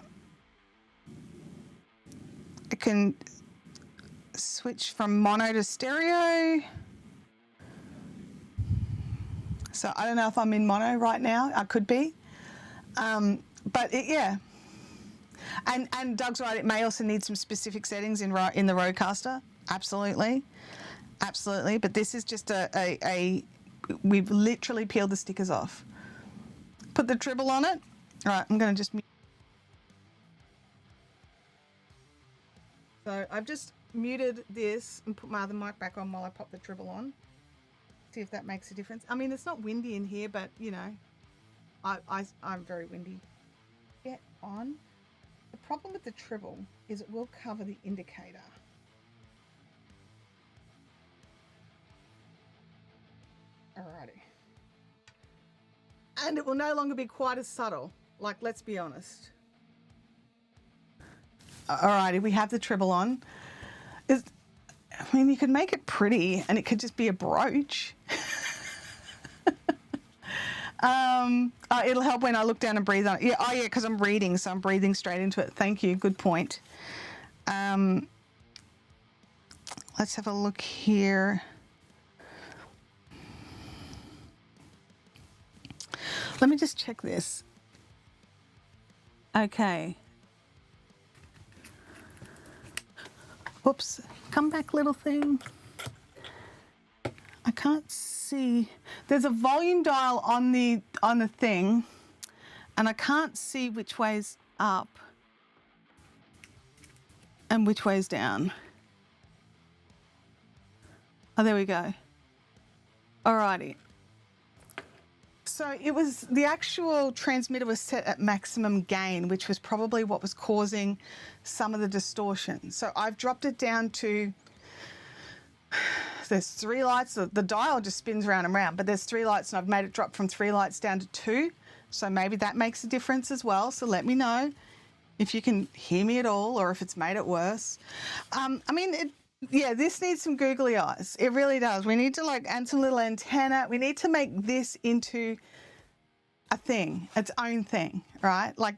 [SPEAKER 1] can switch from mono to stereo. So I don't know if I'm in mono right now. I could be. But yeah. And Doug's right, it may also need some specific settings in the Rodecaster. Absolutely. Absolutely. But this is just we've literally peeled the stickers off. Put the tribble on it. All right, I'm going to just mute. So I've just muted this and put my other mic back on while I pop the tribble on. See if that makes a difference. I mean, it's not windy in here, but, you know, I'm very windy. Get on. The problem with the tribble is it will cover the indicator. Alrighty. And it will no longer be quite as subtle. Like, let's be honest. Alrighty, we have the tribble on. I mean, you could make it pretty and it could just be a brooch. It'll help when I look down and breathe on it. Yeah, oh yeah, because I'm reading, so I'm breathing straight into it. Thank you, good point. Let's have a look here. Let me just check this. Okay. Whoops, come back, little thing. I can't see. There's a volume dial on the thing, and I can't see which way's up and which way's down. Oh, there we go. Alrighty. So it was, the actual transmitter was set at maximum gain, which was probably what was causing some of the distortion. So I've dropped it down to, there's 3 lights. The dial just spins round and round, but there's 3 lights and I've made it drop from 3 lights down to 2. So maybe that makes a difference as well. So let me know if you can hear me at all or if it's made it worse. I mean, yeah, this needs some googly eyes. It really does. We need to like add some little antenna. We need to make this into a thing, its own thing, right? Like,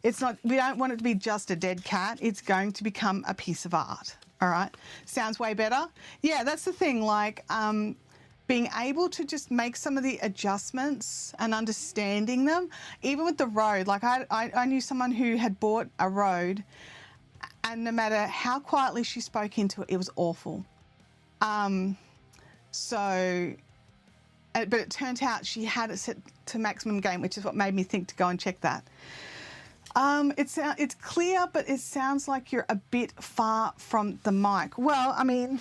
[SPEAKER 1] it's not, we don't want it to be just a dead cat. It's going to become a piece of art, all right? Sounds way better. Yeah, that's the thing, like being able to just make some of the adjustments and understanding them, even with the Rode. Like I knew someone who had bought a Rode, and no matter how quietly she spoke into it, it was awful. But it turned out she had it set to maximum gain, which is what made me think to go and check that. It's clear, but it sounds like you're a bit far from the mic. Well, I mean,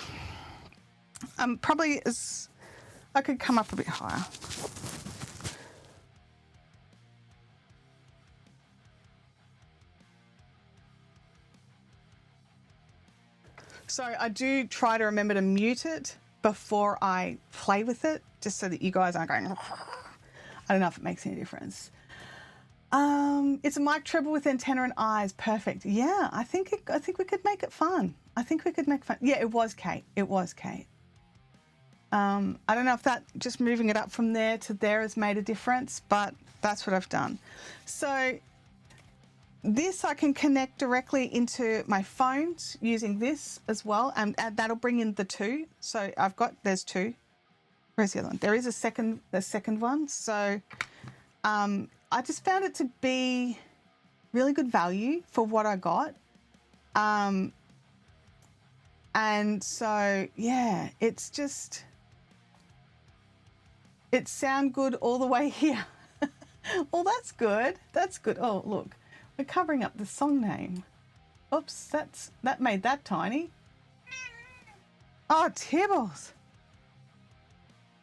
[SPEAKER 1] probably I could come up a bit higher. So I do try to remember to mute it before I play with it, just so that you guys aren't going, I don't know if it makes any difference. It's a mic treble with antenna and eyes. Perfect. Yeah, I think we could make it fun. I think we could make fun. Yeah, it was Kate. It was Kate. I don't know if that just moving it up from there to there has made a difference, but that's what I've done. So this I can connect directly into my phones using this as well, and that'll bring in the 2. So there's 2. Where's the other one? There is the second one. So I just found it to be really good value for what I got. And so, yeah, it's just, it sound good all the way here. Well, that's good. That's good. Oh, look, we're covering up the song name. Oops, that made that tiny. Oh, Tibbles.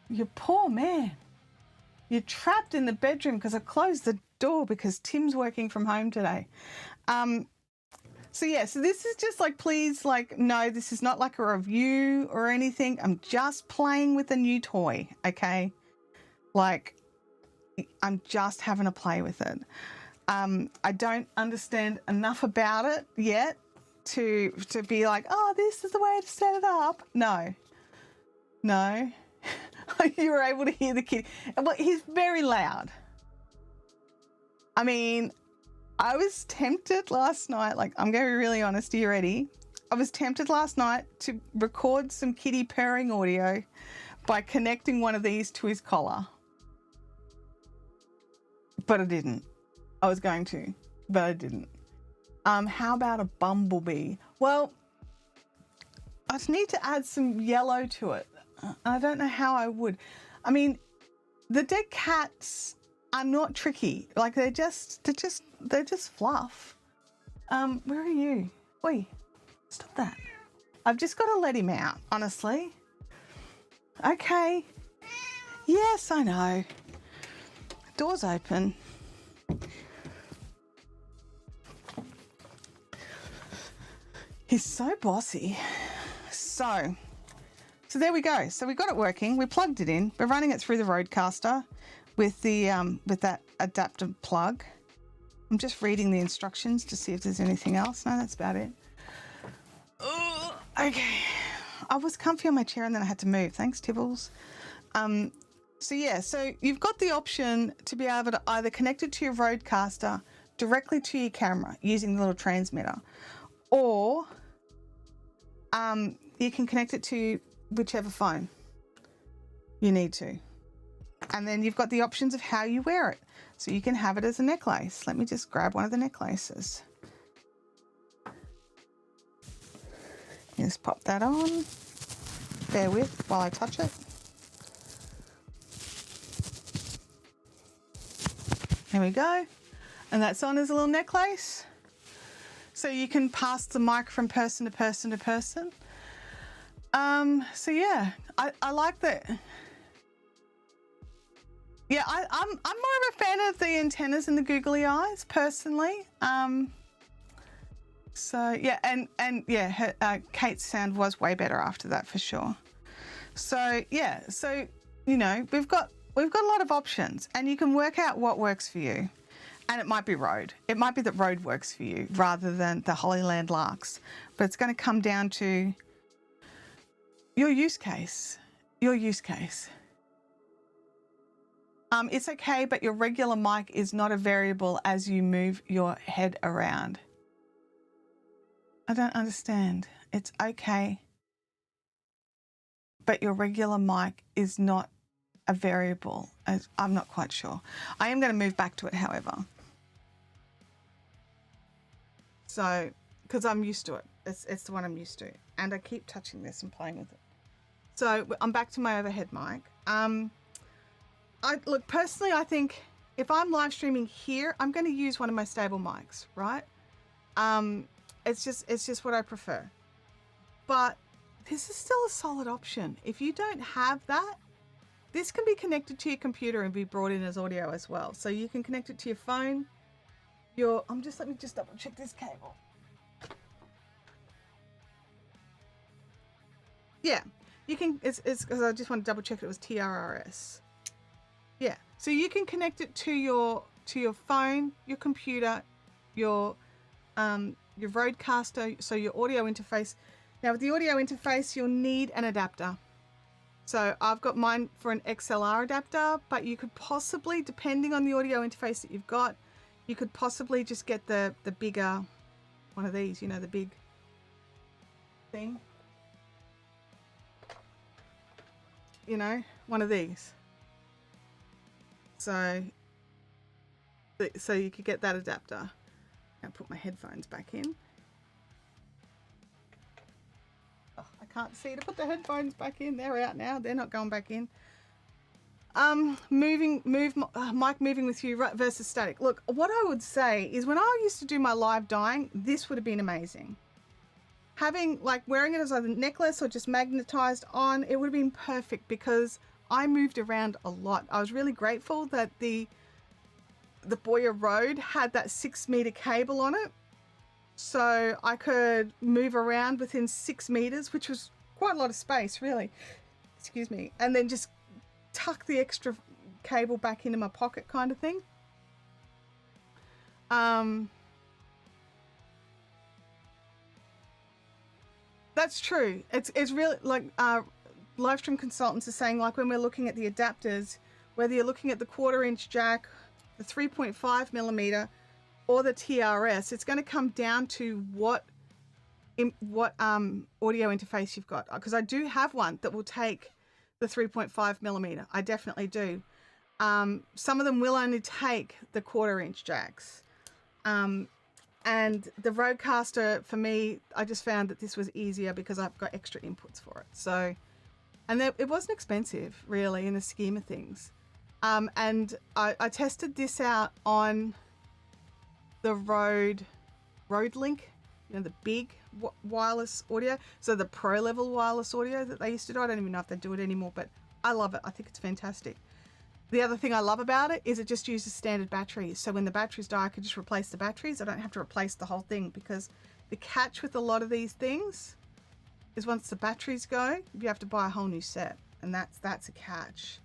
[SPEAKER 1] You poor man. You're trapped in the bedroom because I closed the door because Tim's working from home today. So yeah, so this is just like, please, like, no, this is not like a review or anything. I'm just playing with a new toy, okay? Like, I'm just having a play with it. I don't understand enough about it yet to be like, oh, this is the way to set it up. No. You were able to hear the kid. Well, he's very loud. I mean, I was tempted last night, like, I'm going to be really honest, are you ready? I was tempted last night to record some kitty purring audio by connecting one of these to his collar. But I didn't. I was going to, but I didn't. How about a bumblebee? Well, I just need to add some yellow to it. I don't know how I would. I mean, the dead cats are not tricky. Like, they're just fluff. Where are you? Oi, stop that. I've just got to let him out, honestly. Okay. Yes, I know. Door's open. He's so bossy. So there we go. So we got it working. We plugged it in. We're running it through the Rodecaster with the with that adapter plug. I'm just reading the instructions to see if there's anything else. No, that's about it. Okay. I was comfy on my chair and then I had to move. Thanks, Tibbles. So yeah, so you've got the option to be able to either connect it to your Rodecaster directly to your camera using the little transmitter, or you can connect it to whichever phone you need to. And then you've got the options of how you wear it. So you can have it as a necklace. Let me just grab one of the necklaces. Just pop that on. Bear with while I touch it. There we go. And that's on as a little necklace. So you can pass the mic from person to person to person. So yeah, I like that. Yeah, I'm more of a fan of the antennas and the googly eyes personally. So yeah, and yeah, Kate's sound was way better after that for sure. So yeah, so you know, we've got a lot of options, and you can work out what works for you. And it might be Rode. It might be that Rode works for you rather than the Holyland Larks. But it's going to come down to your use case. Your use case. It's okay, but your regular mic is not a variable as you move your head around. I don't understand. It's okay, but your regular mic is not a variable. I'm not quite sure. I am going to move back to it, however. So, because I'm used to it. It's the one I'm used to. And I keep touching this and playing with it. So I'm back to my overhead mic. Look, personally, I think if I'm live streaming here, I'm going to use one of my stable mics, right? It's just what I prefer. But this is still a solid option. If you don't have that, this can be connected to your computer and be brought in as audio as well. So you can connect it to your phone. Let me just double check this cable. Yeah, you can, it's because I just want to double check it was TRRS. Yeah, so you can connect it to your phone, your computer, your Rodecaster, so your audio interface. Now with the audio interface, you'll need an adapter. So I've got mine for an XLR adapter, but you could possibly, depending on the audio interface that you've got, you could possibly just get the bigger one of these, you know, the big thing. You know, one of these. So so you could get that adapter. I'll put my headphones back in. Oh, I can't see to put the headphones back in. They're out now. They're not going back in. Mic moving with you versus static. Look, what I would say is when I used to do my live dyeing, this would have been amazing. Having, like, wearing it as either a necklace or just magnetized on, it would have been perfect because I moved around a lot. I was really grateful that the Boyer Road had that 6-meter cable on it. So I could move around within 6 meters, which was quite a lot of space, really. Excuse me. And then just tuck the extra cable back into my pocket kind of thing. That's true. It's really like live stream consultants are saying, like when we're looking at the adapters, whether you're looking at the 1/4-inch jack, the 3.5 millimeter, or the TRS, it's going to come down to what audio interface you've got. Because I do have one that will take the 3.5 millimeter. I definitely do. Some of them will only take the 1/4-inch jacks. And the Rodecaster, for me, I just found that this was easier because I've got extra inputs for it. So, and it wasn't expensive, really, in the scheme of things. And I tested this out on the Rode Link, you know, the big wireless audio. So the pro level wireless audio that they used to do. I don't even know if they do it anymore, but I love it. I think it's fantastic. The other thing I love about it is it just uses standard batteries. So when the batteries die, I could just replace the batteries. I don't have to replace the whole thing, because the catch with a lot of these things is once the batteries go, you have to buy a whole new set. And that's a catch.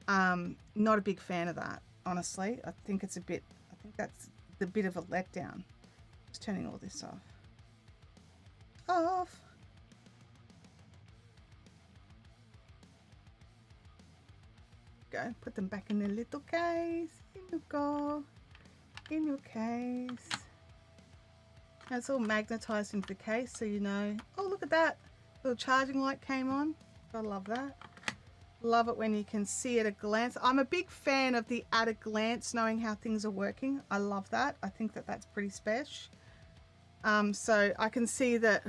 [SPEAKER 1] Not a big fan of that, honestly. I think that's a bit of a letdown. Just turning all this off. Go, put them back in their little case. In you go. In your case. And it's all magnetized into the case, so you know. Oh, look at that. Little charging light came on. I love that. Love it when you can see at a glance. I'm a big fan of the at a glance, knowing how things are working. I love that. I think that that's pretty special. So I can see that.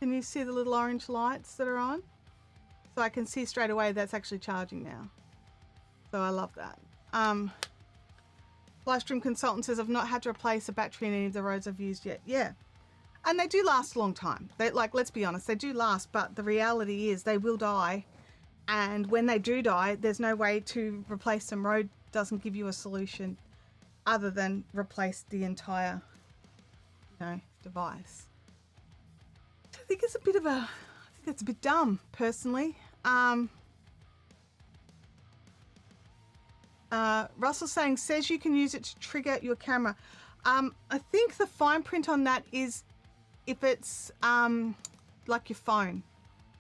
[SPEAKER 1] Can you see the little orange lights that are on? So I can see straight away that's actually charging now. So I love that. Livestream consultant says, I've not had to replace a battery in any of the Rodes I've used yet. Yeah. And they do last a long time. They, like, let's be honest, they do last, but the reality is they will die. And when they do die, there's no way to replace them. Rode doesn't give you a solution other than replace the entire, device. I think it's a bit of a, it's a bit dumb, personally. Russell saying, says you can use it to trigger your camera. I think the fine print on that is if it's like your phone.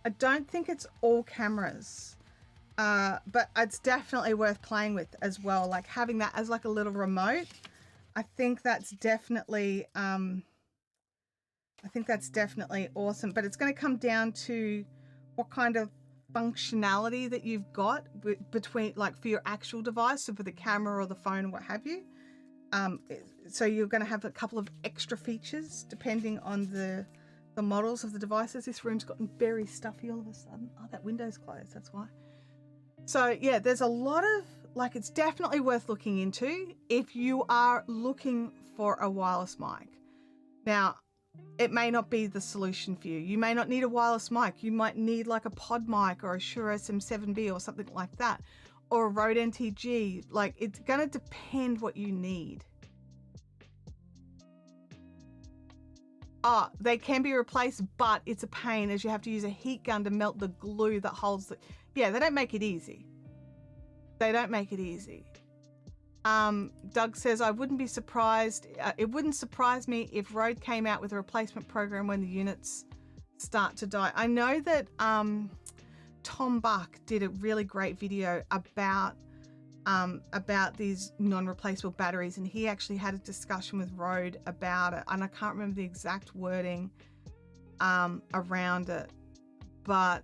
[SPEAKER 1] I don't think it's all cameras, but it's definitely worth playing with as well. Like having that as like a little remote. I think that's definitely awesome, but it's going to come down to what kind of functionality that you've got between, like, for your actual device, so for the camera or the phone or what have you. So you're going to have a couple of extra features depending on the models of the devices. This room's gotten very stuffy all of a sudden. Oh, that window's closed, that's why. So yeah, there's a lot of, like, it's definitely worth looking into if you are looking for a wireless mic. Now, it may not be the solution for you. You may not need a wireless mic. You might need like a pod mic or a Shure SM7B or something like that, or a Rode NTG. Like, it's going to depend what you need. They can be replaced, but it's a pain as you have to use a heat gun to melt the glue that holds the... Yeah, they don't make it easy. They don't make it easy. Doug says, I wouldn't be surprised. It wouldn't surprise me if Rode came out with a replacement program when the units start to die. I know that Tom Buck did a really great video about these non-replaceable batteries, and he actually had a discussion with Rode about it, and I can't remember the exact wording around it, but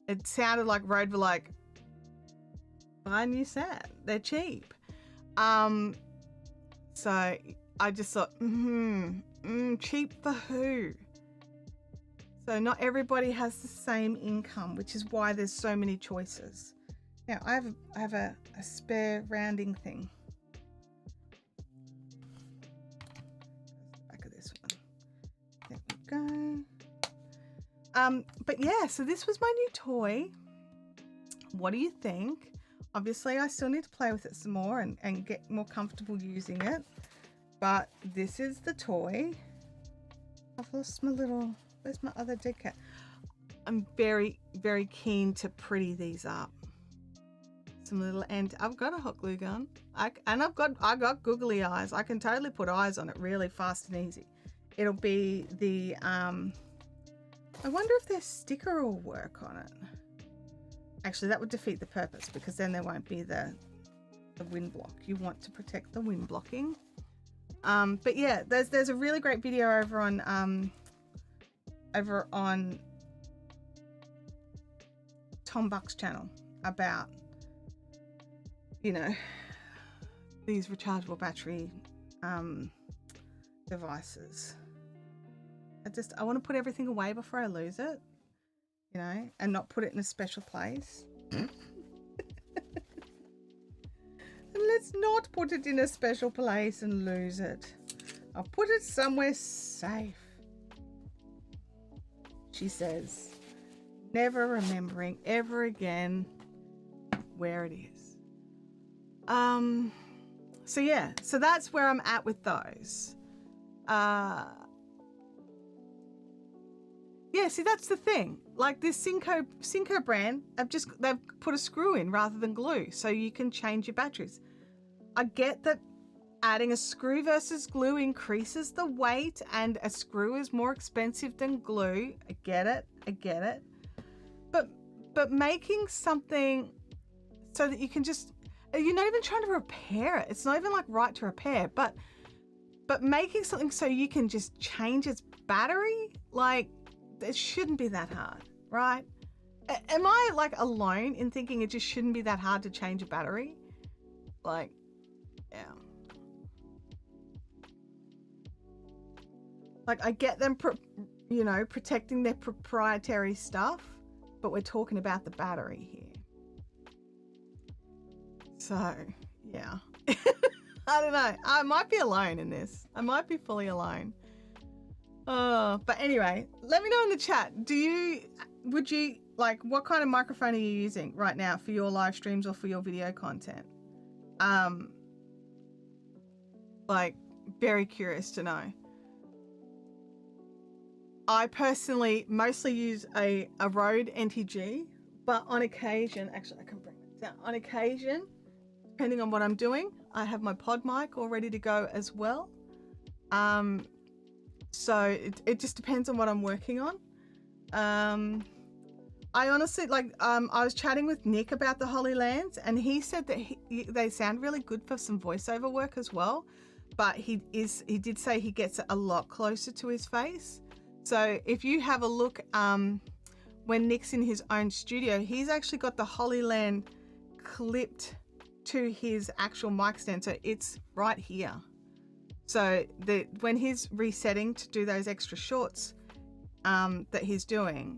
[SPEAKER 1] it sounded like Rode were like, buy a new set, they're cheap. So I just thought, cheap for who? So not everybody has the same income, which is why there's so many choices. Now I have a spare rounding thing. Back of this one. There we go. But yeah, so this was my new toy. What do you think? Obviously, I still need to play with it some more and get more comfortable using it. But this is the toy. I've lost my little... Where's my other dead cat? I'm very, very keen to pretty these up. Some little... And I've got a hot glue gun. I got googly eyes. I can totally put eyes on it really fast and easy. It'll be the... I wonder if their sticker will work on it. Actually, that would defeat the purpose because then there won't be the wind block. You want to protect the wind blocking. But yeah, there's a really great video over on Tom Buck's channel about, you know, these rechargeable battery devices. I want to put everything away before I lose it, you know, and not put it in a special place. And let's not put it in a special place and lose it. I'll put it somewhere safe. She says, never remembering ever again where it is. So yeah, so that's where I'm at with those. Yeah, see, that's the thing. Like this Cinco brand, they've put a screw in rather than glue, so you can change your batteries. I get that adding a screw versus glue increases the weight, and a screw is more expensive than glue. I get it. But making something so that you can just, you're not even trying to repair it. It's not even like right to repair, but making something so you can just change its battery, like, it shouldn't be that hard, right? Am I like alone in thinking it just shouldn't be that hard to change a battery? Like, yeah. Like, I get them, you know, protecting their proprietary stuff, but we're talking about the battery here. So, yeah. I don't know. I might be alone in this. I might be fully alone. But anyway, let me know in the chat. Would you like, what kind of microphone are you using right now for your live streams or for your video content? Like, very curious to know. I personally mostly use a Rode NTG, but on occasion, actually I can bring it down. On occasion, depending on what I'm doing, I have my pod mic all ready to go as well. So it just depends on what I'm working on. I honestly, like, I was chatting with Nick about the Holy Lands, and he said that they sound really good for some voiceover work as well. But he did say he gets it a lot closer to his face. So if you have a look, when Nick's in his own studio, he's actually got the Holy Land clipped to his actual mic stand. So it's right here. So when he's resetting to do those extra shorts that he's doing,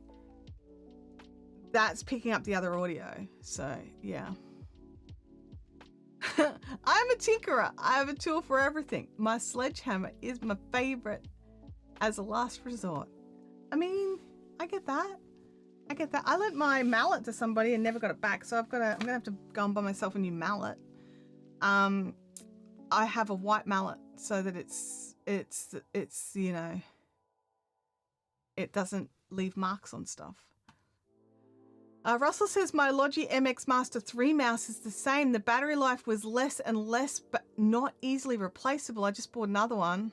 [SPEAKER 1] that's picking up the other audio. So yeah. I'm a tinkerer. I have a tool for everything. My sledgehammer is my favorite as a last resort. I mean, I get that. I lent my mallet to somebody and never got it back. So I'm gonna have to go and buy myself a new mallet. I have a white mallet so that it's you know, it doesn't leave marks on stuff. Russell says my Logi MX Master 3 mouse is the same. The battery life was less and less, but not easily replaceable. I just bought another one.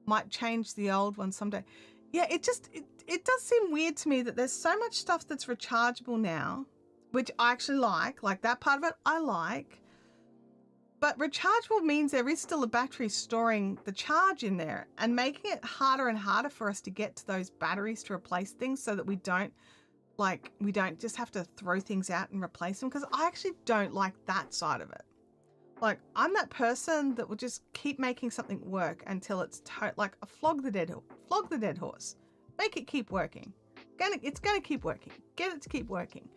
[SPEAKER 1] Might change the old one someday. Yeah, it does seem weird to me that there's so much stuff that's rechargeable now, which I actually like that part of it I like. But rechargeable means there is still a battery storing the charge in there and making it harder and harder for us to get to those batteries to replace things so that we don't just have to throw things out and replace them, because I actually don't like that side of it. Like, I'm that person that will just keep making something work until it's like flog the dead horse. Make it keep working. It's gonna keep working. Get it to keep working.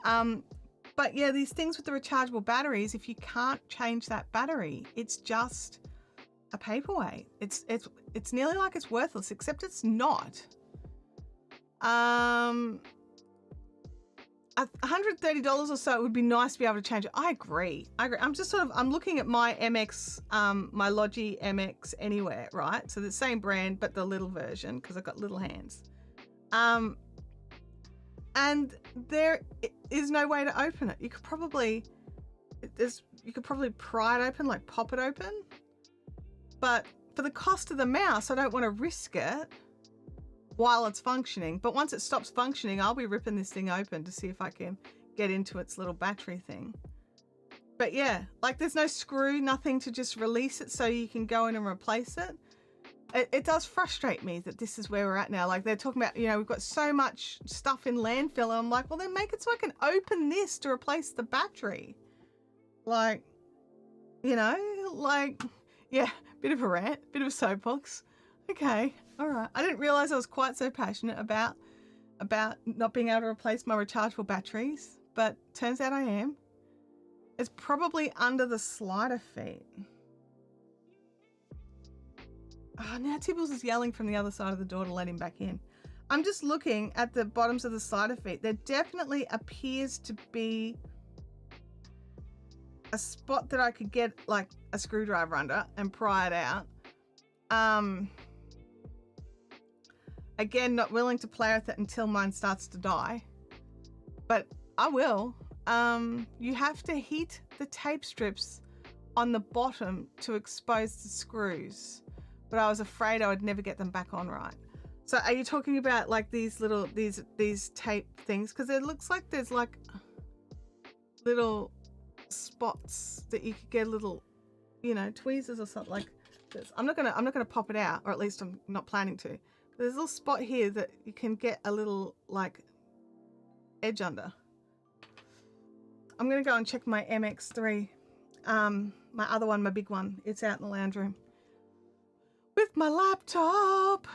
[SPEAKER 1] But yeah, these things with the rechargeable batteries, if you can't change that battery, it's just a paperweight. It's nearly like it's worthless, except it's not. $130 or so, it would be nice to be able to change it. I agree. I'm just I'm looking at my MX, my Logi MX Anywhere, right? So the same brand, but the little version, because I've got little hands. And there is no way to open it. You could probably pry it open, like pop it open. But for the cost of the mouse, I don't want to risk it while it's functioning. But once it stops functioning, I'll be ripping this thing open to see if I can get into its little battery thing. But yeah, like there's no screw, nothing to just release it so you can go in and replace it. It does frustrate me that this is where we're at now. Like they're talking about, we've got so much stuff in landfill. And I'm like, well, then make it so I can open this to replace the battery. Like, yeah, bit of a rant, bit of a soapbox. Okay, all right. I didn't realize I was quite so passionate about not being able to replace my rechargeable batteries, but turns out I am. It's probably under the slider feet. Oh, now Tibbles is yelling from the other side of the door to let him back in. I'm just looking at the bottoms of the slider feet. There definitely appears to be a spot that I could get like a screwdriver under and pry it out. Again, not willing to play with it until mine starts to die, but I will. You have to heat the tape strips on the bottom to expose the screws, but I was afraid I would never get them back on right. So are you talking about like these little, these tape things? Because it looks like there's like little spots that you could get little, tweezers or something like this. I'm not gonna pop it out, or at least I'm not planning to. There's a little spot here that you can get a little like edge under. I'm gonna go and check my MX3, my other one, my big one. It's out in the lounge room with my laptop.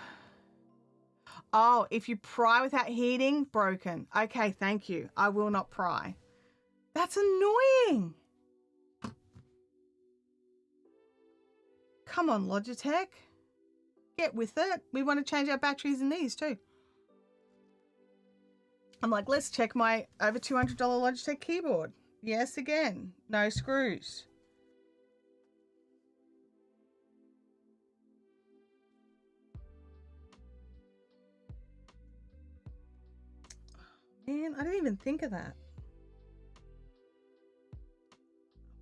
[SPEAKER 1] Oh, if you pry without heating, broken. Okay, thank you. I will not pry. That's annoying. Come on, Logitech. Get with it. We want to change our batteries in these too. I'm like, let's check my over $200 Logitech keyboard. Yes, again, no screws. Man, I didn't even think of that.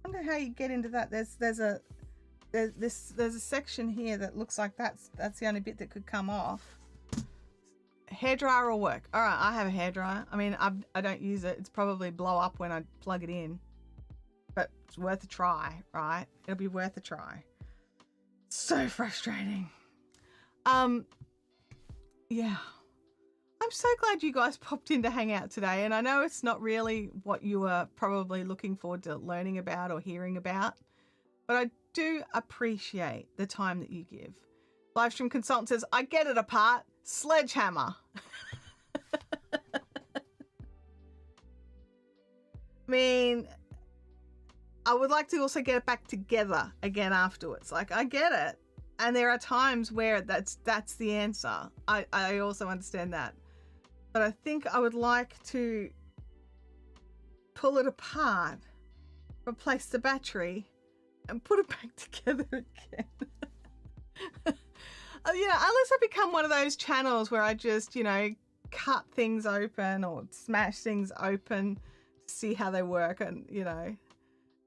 [SPEAKER 1] I wonder how you get into that. There's a section here that looks like that's the only bit that could come off. Hairdryer will work. All right, I have a hairdryer. I mean, I don't use it. It's probably blow up when I plug it in, but it's worth a try, right? It'll be worth a try. So frustrating. Yeah. I'm so glad you guys popped in to hang out today. And I know it's not really what you were probably looking forward to learning about or hearing about, but I do appreciate the time that you give. Livestream Consultant says, I get it apart. Sledgehammer. I mean, I would like to also get it back together again afterwards. Like, I get it. And there are times where that's the answer. I also understand that. But I think I would like to pull it apart, replace the battery, and put it back together again. Unless I become one of those channels where I just, cut things open or smash things open to see how they work, and,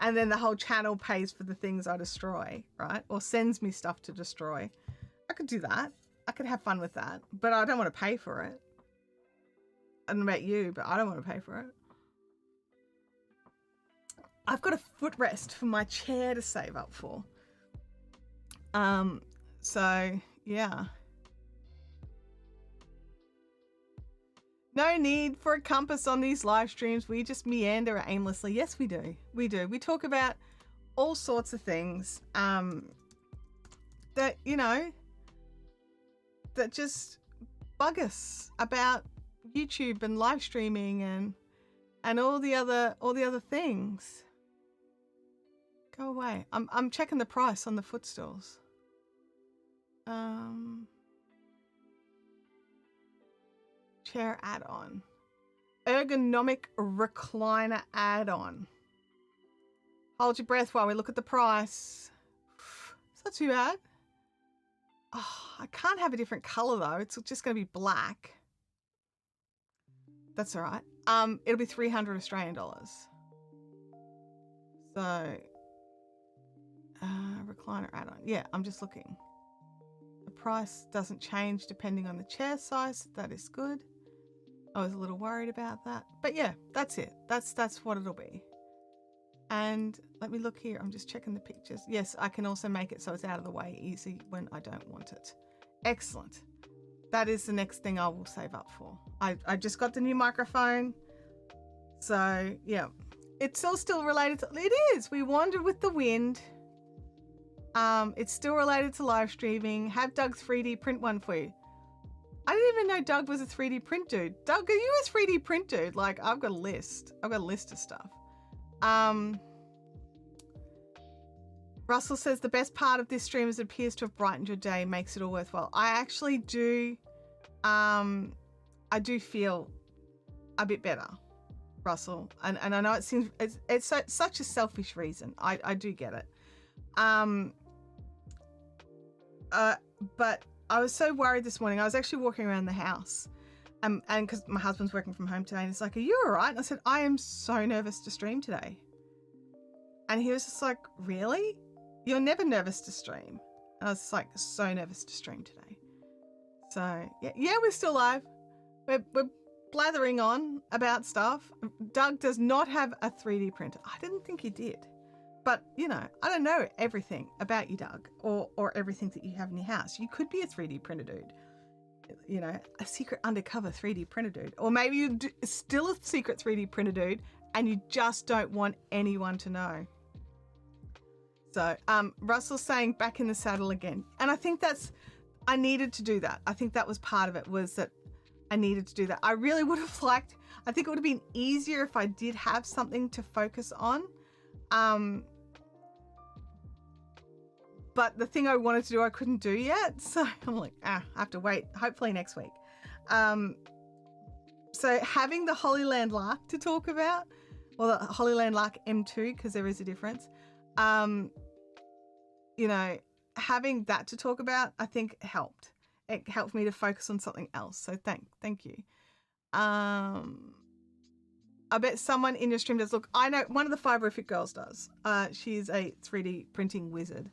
[SPEAKER 1] and then the whole channel pays for the things I destroy, right? Or sends me stuff to destroy. I could do that. I could have fun with that, but I don't want to pay for it. I don't know about you, but I don't want to pay for it. I've got a footrest for my chair to save up for. So yeah. No need for a compass on these live streams. We just meander aimlessly. Yes, we do. We do. We talk about all sorts of things that, you know, that just bug us about YouTube and live streaming and all the other things. Go away. I'm checking the price on the footstools. Chair add-on. Ergonomic recliner add-on. Hold your breath while we look at the price. It's not too bad. Oh, I can't have a different color though. It's just going to be black. That's all right. It'll be 300 Australian dollars. So, recliner add-on. Yeah, I'm just looking. The price doesn't change depending on the chair size. That is good. I was a little worried about that, but yeah, that's it. That's what it'll be. And let me look here. I'm just checking the pictures. Yes, I can also make it so it's out of the way easy when I don't want it. Excellent. That is the next thing I will save up for. I just got the new microphone. So yeah, it's all still related to, it is. We wandered with the wind. It's still related to live streaming. Have Doug 3D print one for you. I didn't even know Doug was a 3D print dude. Doug, are you a 3D print dude? Like, I've got a list. I've got a list of stuff. Russell says the best part of this stream is it appears to have brightened your day, makes it all worthwhile. I actually do, I do feel a bit better, Russell. And I know it seems, it's such a selfish reason. I do get it. But I was so worried this morning. I was actually walking around the house and because my husband's working from home today and he's like, are you all right? And I said, I am so nervous to stream today. And he was just like, really? You're never nervous to stream. And I was just like, so nervous to stream today. So yeah, we're still live. We're blathering on about stuff. Doug does not have a 3D printer. I didn't think he did. But, you know, I don't know everything about you, Doug, or everything that you have in your house. You could be a 3D printer dude, you know, a secret undercover 3D printer dude. Or maybe you're still a secret 3D printer dude and you just don't want anyone to know. So Russell's saying back in the saddle again. And I think I needed to do that. I think that was part of it, was that I needed to do that. I really would have liked, I think it would have been easier if I did have something to focus on. But the thing I wanted to do, I couldn't do yet. So I'm like, I have to wait, hopefully next week. So having the Holyland Lark to talk about, well, the Holyland Lark M2, because there is a difference. You know, having that to talk about, I think helped. It helped me to focus on something else. So thank you. I bet someone in your stream does. Look, I know one of the Fiberific girls does. She's a 3D printing wizard.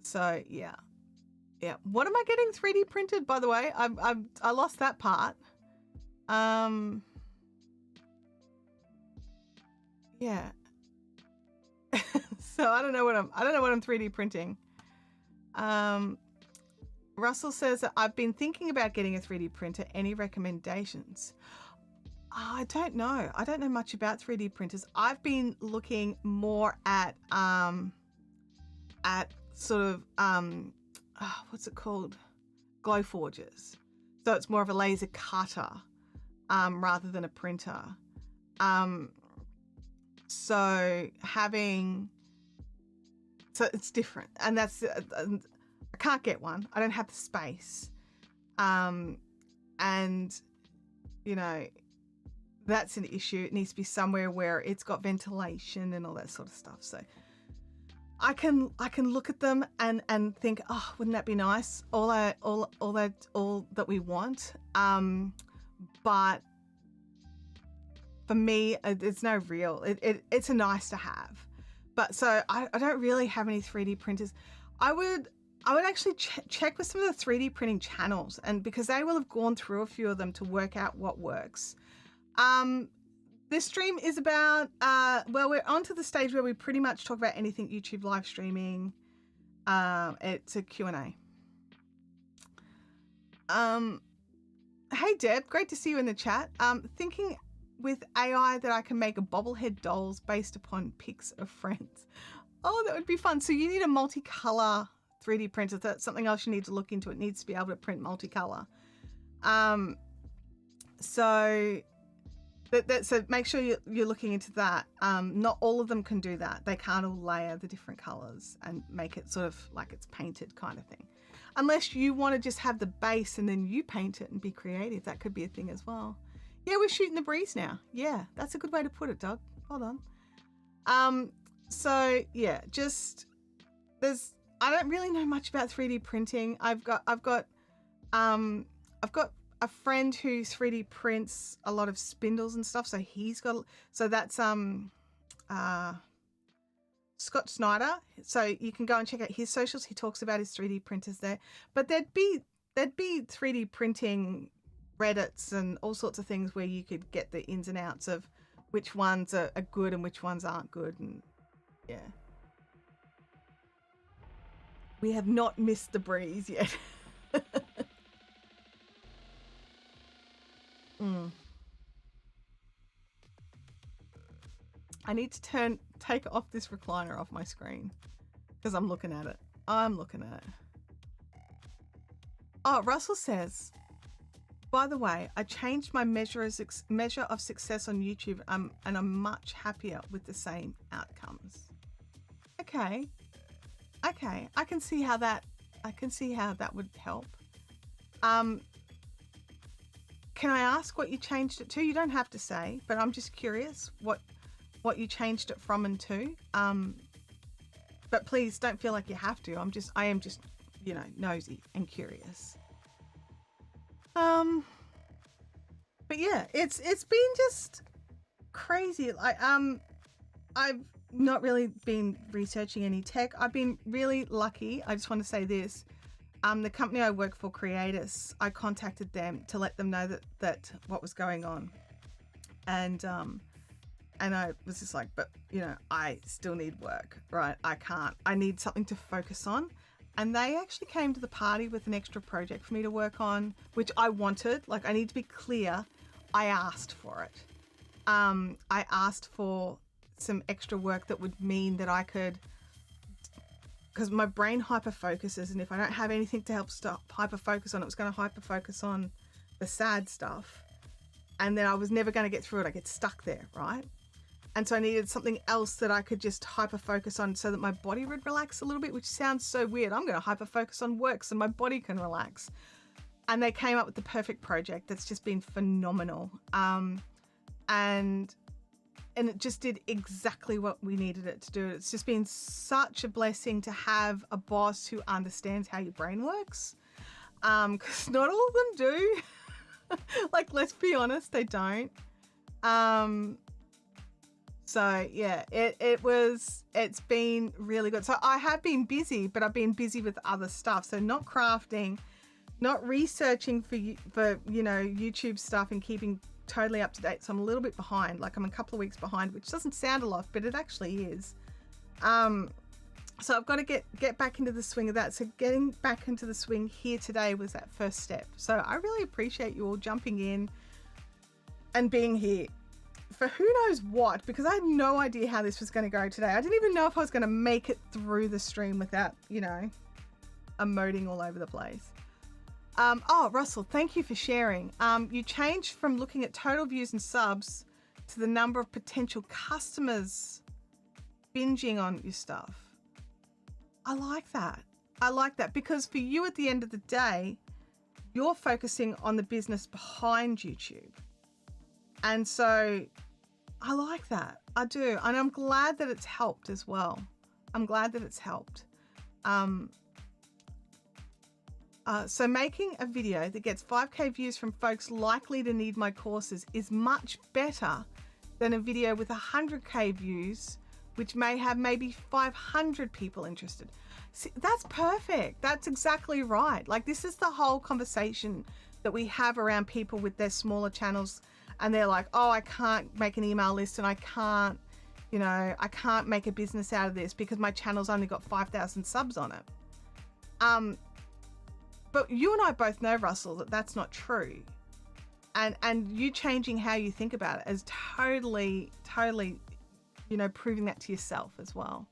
[SPEAKER 1] So yeah. What am I getting 3D printed, by the way? I lost that part. Yeah. So I don't know what I'm 3D printing. Russell says that I've been thinking about getting a 3D printer. Any recommendations? I don't know. I don't know much about 3D printers. I've been looking more at sort of what's it called? Glow forges. So it's more of a laser cutter rather than a printer. So it's different, and that's I can't get one. I don't have the space, and you know, that's an issue. It needs to be somewhere where it's got ventilation and all that sort of stuff. So I can look at them and think, oh, wouldn't that be nice? All that we want. But for me, it's no real. It's a nice to have. But so I don't really have any 3D printers. I would actually check with some of the 3D printing channels, and because they will have gone through a few of them to work out what works. This stream is about, well, we're on to the stage where we pretty much talk about anything YouTube live streaming. It's a Q&A. Hey Deb, great to see you in the chat. Thinking with AI that I can make a bobblehead dolls based upon pics of friends. Oh, that would be fun. So you need a multicolor 3D printer. That's something else you need to look into. It needs to be able to print multicolor. So make sure you're looking into that. Not all of them can do that. They can't all layer the different colors and make it sort of like it's painted kind of thing. Unless you want to just have the base and then you paint it and be creative. That could be a thing as well. Yeah, we're shooting the breeze now. Yeah, that's a good way to put it, Doug. Hold on. So yeah, I don't really know much about 3D printing. I've got a friend who 3D prints a lot of spindles and stuff. So that's Scott Snyder. So you can go and check out his socials. He talks about his 3D printers there. But there'd be 3D printing Reddits and all sorts of things where you could get the ins and outs of which ones are good and which ones aren't good. And yeah. We have not missed the breeze yet. I need to take off this recliner off my screen because I'm looking at it. Oh, Russell says, by the way, I changed my measure of success on YouTube and I'm much happier with the same outcomes. Okay. I can see how that would help. Can I ask what you changed it to? You don't have to say, but I'm just curious what you changed it from and to. But please don't feel like you have to. I am just, nosy and curious. But yeah, it's been just crazy. I've not really been researching any tech. I've been really lucky. I just want to say this. The company I work for, Creators, I contacted them to let them know that what was going on. And I was just like, but I still need work, right? I need something to focus on. And they actually came to the party with an extra project for me to work on, which I wanted. Like, I need to be clear. I asked for it. I asked for some extra work that would mean that I could, because my brain hyper focuses, and if I don't have anything to help stop hyper focus on, it was going to hyper focus on the sad stuff, and then I was never going to get through it. I get stuck there, right? And so I needed something else that I could just hyper focus on so that my body would relax a little bit, which sounds so weird. I'm going to hyper focus on work so my body can relax. And they came up with the perfect project that's just been phenomenal. And it just did exactly what we needed it to do. It's just been such a blessing to have a boss who understands how your brain works. Because not all of them do. Like, let's be honest, they don't. So yeah, it's been really good. So I have been busy, but I've been busy with other stuff. So not crafting, not researching for YouTube stuff and keeping totally up to date. So I'm a little bit behind. Like, I'm a couple of weeks behind, which doesn't sound a lot, but it actually is. So I've got to get back into the swing of that. So getting back into the swing here today was that first step. So I really appreciate you all jumping in and being here for who knows what, because I had no idea how this was going to go today. I didn't even know if I was going to make it through the stream without, emoting all over the place. Oh, Russell, thank you for sharing. You changed from looking at total views and subs to the number of potential customers binging on your stuff. I like that because for you at the end of the day, you're focusing on the business behind YouTube. And so I like that. I do. And I'm glad that it's helped as well. I'm glad that it's helped. So making a video that gets 5K views from folks likely to need my courses is much better than a video with 100K views, which may have maybe 500 people interested. See, that's perfect. That's exactly right. Like, this is the whole conversation that we have around people with their smaller channels, and they're like, oh, I can't make an email list, and I can't make a business out of this because my channel's only got 5,000 subs on it. But you and I both know, Russell, that that's not true. and you changing how you think about it is totally, you know, proving that to yourself as well.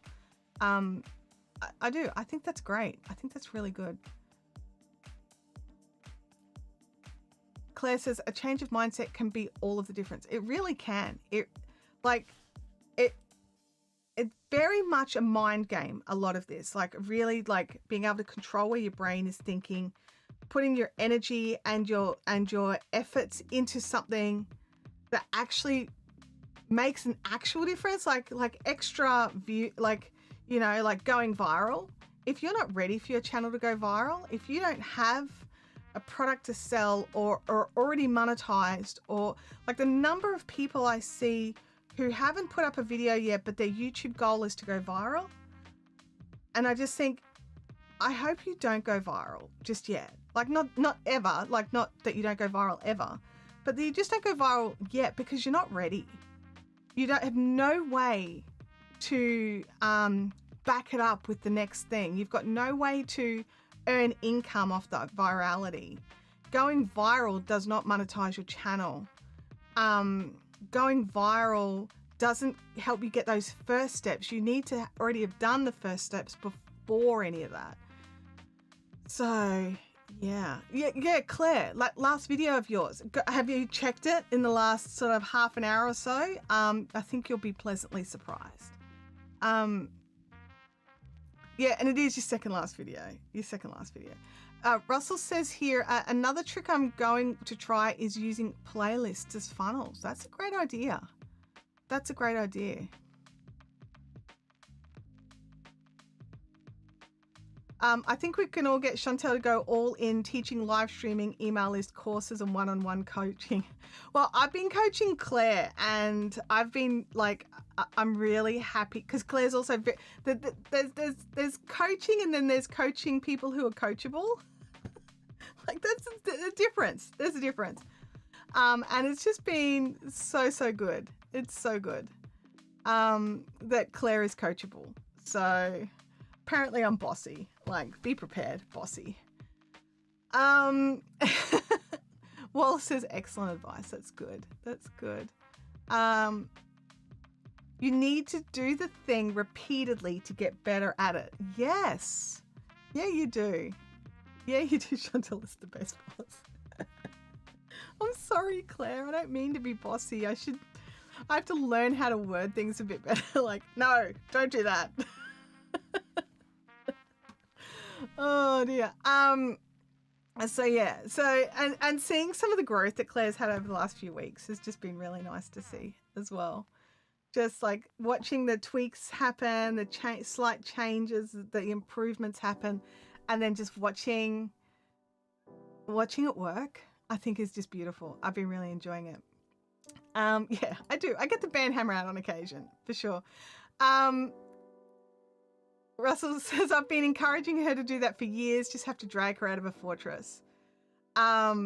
[SPEAKER 1] I do. I think that's great. I think that's really good. Claire says a change of mindset can be all of the difference. It really can. It's very much a mind game, a lot of this. Like really like being able to control where your brain is thinking, putting your energy and your efforts into something that actually makes an actual difference, like extra view, like, you know, like going viral. If you're not ready for your channel to go viral, if you don't have a product to sell or already monetized, or like the number of people I see who haven't put up a video yet, but their YouTube goal is to go viral. And I just think, I hope you don't go viral just yet. Like not ever, like not that you don't go viral ever, but that you just don't go viral yet because you're not ready. You don't have no way to back it up with the next thing. You've got no way to earn income off that virality. Going viral does not monetize your channel. Going viral doesn't help you get those first steps. You need to already have done the first steps before any of that. So yeah, Claire, like last video of yours, have you checked it in the last sort of half an hour or so? I think you'll be pleasantly surprised. Yeah, and it is your second last video. Russell says here, another trick I'm going to try is using playlists as funnels. That's a great idea. I think we can all get Chantelle to go all in teaching live streaming, email list courses and one-on-one coaching. Well, I've been coaching Claire and I've been like, I'm really happy because Claire's also, there's coaching and then there's coaching people who are coachable. Like that's a difference. There's a difference. And it's just been so good. It's so good that Claire is coachable. So apparently I'm bossy. Like, be prepared, bossy. Wallace says excellent advice. That's good. You need to do the thing repeatedly to get better at it. Yes. Yeah, you do. Chantal is the best boss. I'm sorry, Claire. I don't mean to be bossy. I have to learn how to word things a bit better. Like, no, don't do that. Oh dear. So yeah. So and seeing some of the growth that Claire's had over the last few weeks has just been really nice to see as well. Just like watching the tweaks happen, the slight changes, the improvements happen, and then just watching it work, I think is just beautiful. I've been really enjoying it. Yeah, I do. I get the band hammer out on occasion, for sure. Russell says, I've been encouraging her to do that for years, just have to drag her out of a fortress. Yeah,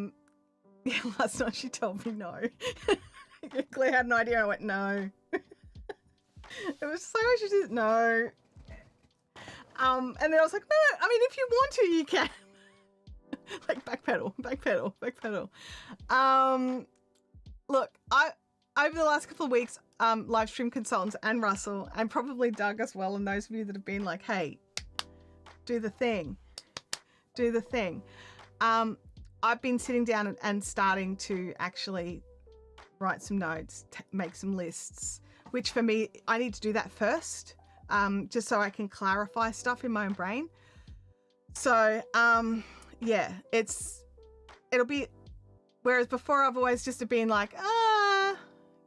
[SPEAKER 1] last night she told me no. Claire had an idea, I went, no. It was so she did no. And then I was like, no, I mean, if you want to, you can. Like backpedal. Look, over the last couple of weeks, live stream consultants and Russell and probably Doug as well, and those of you that have been like, hey, do the thing. I've been sitting down and starting to actually write some notes, make some lists, which for me, I need to do that first, just so I can clarify stuff in my own brain. So, yeah, it'll be, whereas before I've always just been like,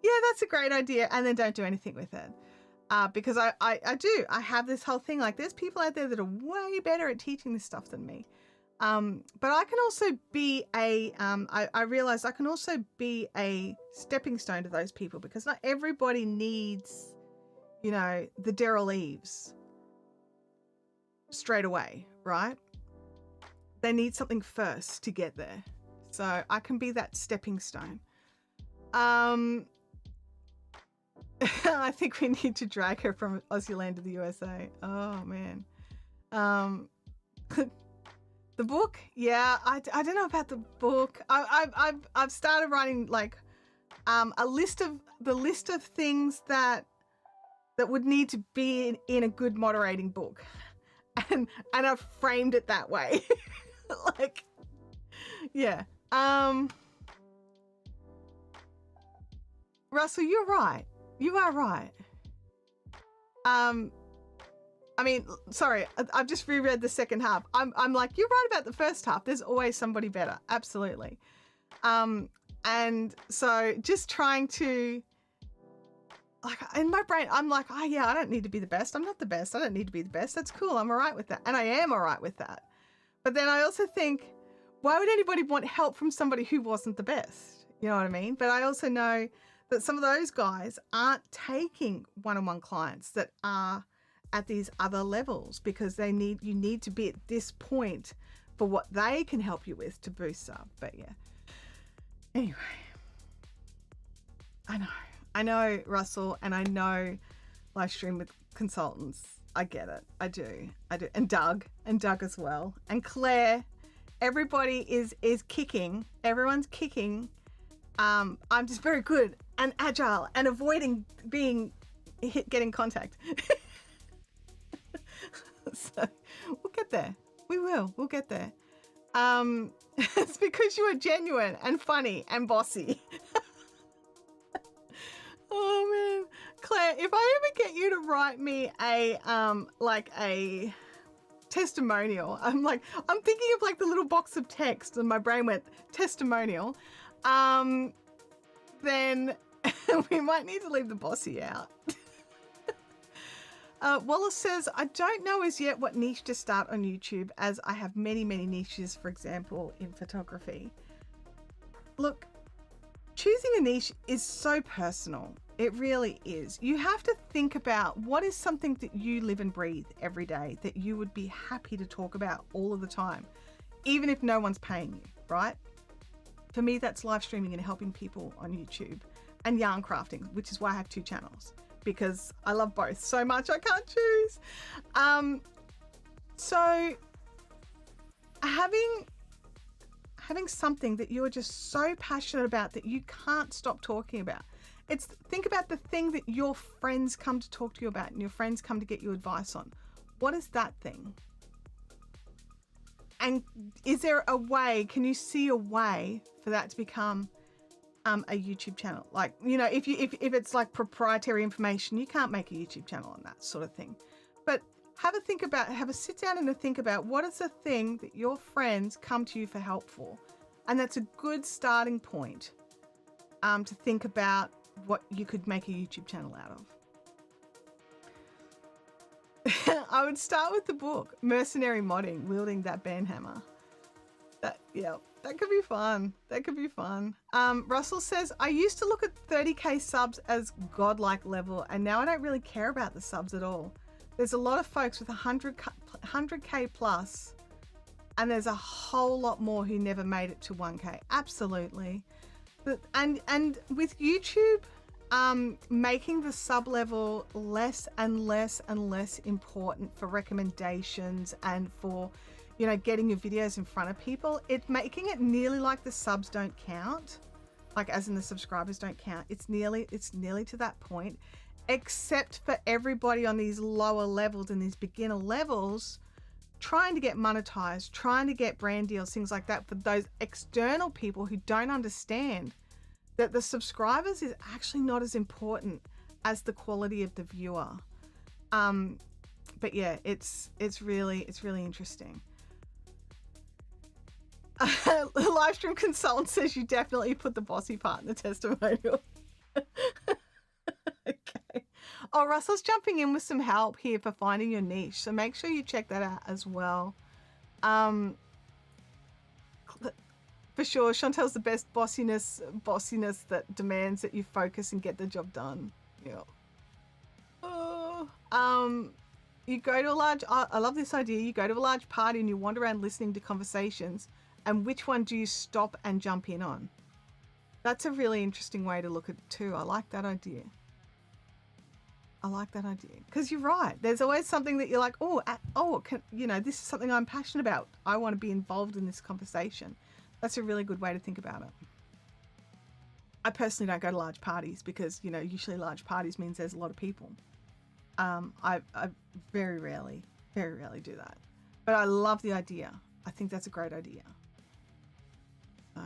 [SPEAKER 1] yeah, that's a great idea, and then don't do anything with it. Because I have this whole thing, like there's people out there that are way better at teaching this stuff than me. But I can also be I realize I can also be a stepping stone to those people, because not everybody needs, you know, the Daryl Eves straight away, right? They need something first to get there. So I can be that stepping stone. I think we need to drag her from Aussie land to the USA. Oh man. The book, yeah, I don't know about the book. I've started writing like a list of things that would need to be in a good moderating book, and I've framed it that way. Like, yeah. Russell, you're right. You are right. I mean, sorry, I've just reread the second half. I'm like, you're right about the first half. There's always somebody better. Absolutely. And so just trying to, like, in my brain, I'm like, oh yeah, I don't need to be the best. I'm not the best. I don't need to be the best. That's cool. I'm all right with that. And I am all right with that. But then I also think, why would anybody want help from somebody who wasn't the best? You know what I mean? But I also know that some of those guys aren't taking one-on-one clients that are at these other levels because you need to be at this point for what they can help you with to boost up. But yeah, anyway, I know Russell, and I know live stream with consultants. I get it. I do. And Doug as well. And Claire, everybody is kicking. Everyone's kicking. I'm just very good and agile and avoiding getting contact. So we'll get there. We'll get there. It's because you are genuine and funny and bossy. Oh man, Claire, if I ever get you to write me a testimonial, I'm thinking of like the little box of text, and my brain went testimonial. Then we might need to leave the bossy out. Wallace says, I don't know as yet what niche to start on YouTube, as I have many, many niches, for example, in photography. Look, choosing a niche is so personal. It really is. You have to think about what is something that you live and breathe every day that you would be happy to talk about all of the time, even if no one's paying you, right? For me, that's live streaming and helping people on YouTube, and yarn crafting, which is why I have 2 channels. Because I love both so much, I can't choose. So having something that you're just so passionate about that you can't stop talking about. Think about the thing that your friends come to talk to you about and your friends come to get you advice on. What is that thing? And is there a way, can you see a way for that to become a YouTube channel? Like, you know, if it's like proprietary information, you can't make a YouTube channel on that sort of thing. But have a sit down and think about what is the thing that your friends come to you for help for. And that's a good starting point to think about what you could make a YouTube channel out of. I would start with the book, Mercenary Modding, Wielding That Band Hammer. That could be fun. Russell says, I used to look at 30k subs as godlike level, and now I don't really care about the subs at all. There's a lot of folks with 100k plus, and there's a whole lot more who never made it to 1k. Absolutely. And with YouTube, making the sub level less and less and less important for recommendations and for, you know, getting your videos in front of people, it's making it nearly like the subs don't count, like as in the subscribers don't count. It's nearly to that point, except for everybody on these lower levels and these beginner levels trying to get monetized, trying to get brand deals, things like that, for those external people who don't understand that the subscribers is actually not as important as the quality of the viewer. But yeah, it's really interesting. Livestream consultant says you definitely put the bossy part in the testimonial. Okay. Oh, Russell's jumping in with some help here for finding your niche, so make sure you check that out as well. For sure, Chantelle's the best bossiness that demands that you focus and get the job done. Yeah. You go to a large, I love this idea. You go to a large party and you wander around listening to conversations, and which one do you stop and jump in on? That's a really interesting way to look at it too. I like that idea. I like that idea. Because you're right. There's always something that you're like, this is something I'm passionate about. I want to be involved in this conversation. That's a really good way to think about it. I personally don't go to large parties because, usually large parties means there's a lot of people. I very rarely do that. But I love the idea. I think that's a great idea. So.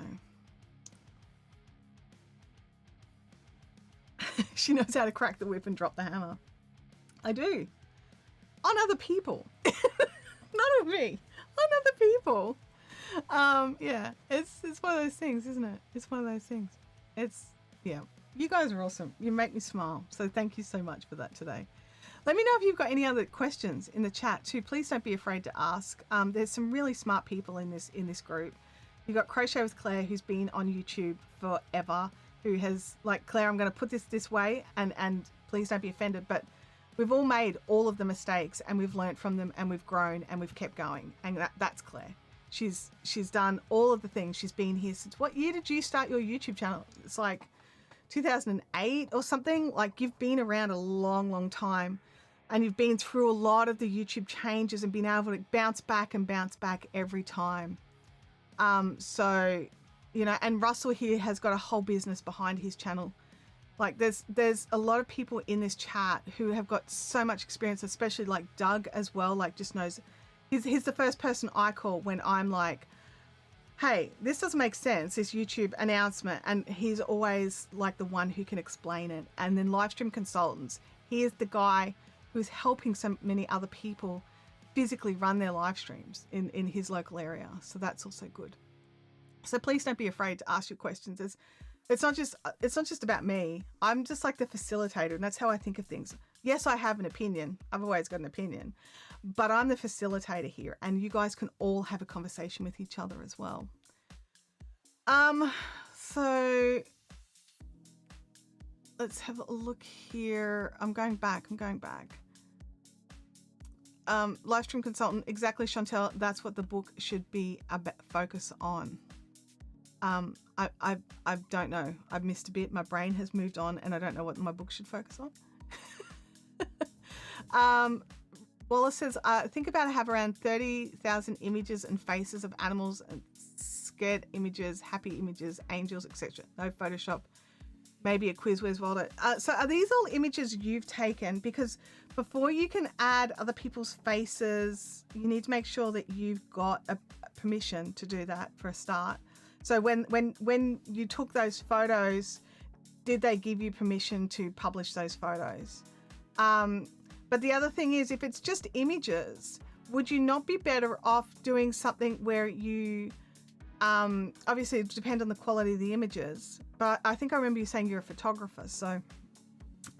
[SPEAKER 1] She knows how to crack the whip and drop the hammer. I do. On other people. Not on me. On other people. Yeah. It's one of those things, isn't it? It's one of those things. Yeah. You guys are awesome. You make me smile. So thank you so much for that today. Let me know if you've got any other questions in the chat too. Please don't be afraid to ask. There's some really smart people in this group. You've got Crochet with Claire, who's been on YouTube forever, who has, like, Claire, I'm going to put this way, and please don't be offended, but we've all made all of the mistakes, and we've learned from them, and we've grown, and we've kept going, and that's Claire. She's done all of the things. She's been here since, what year did you start your YouTube channel? It's like 2008 or something. Like, you've been around a long, long time, and you've been through a lot of the YouTube changes and been able to bounce back every time. So, and Russell here has got a whole business behind his channel. Like, there's a lot of people in this chat who have got so much experience, especially like Doug as well, like, just knows. He's the first person I call when I'm like, hey, this doesn't make sense, this YouTube announcement. And he's always like the one who can explain it. And then Livestream Consultants, he is the guy who's helping so many other people physically run their live streams in his local area. So that's also good. So please don't be afraid to ask your questions. It's not just about me. I'm just like the facilitator, and that's how I think of things. Yes, I have an opinion. I've always got an opinion, but I'm the facilitator here, and you guys can all have a conversation with each other as well. So let's have a look here. I'm going back. Livestream Consultant, exactly, Chantelle. That's what the book should be about, focus on. I don't know. I've missed a bit. My brain has moved on, and I don't know what my book should focus on. Wallace says, think about have around 30,000 images and faces of animals and scared images, happy images, angels, etc. No Photoshop. Maybe a quiz. Where's Waldo? So are these all images you've taken? Because before you can add other people's faces, you need to make sure that you've got a permission to do that for a start. So when you took those photos, did they give you permission to publish those photos? But the other thing is, if it's just images, would you not be better off doing something where you, obviously it depends on the quality of the images, but I think I remember you saying you're a photographer. So,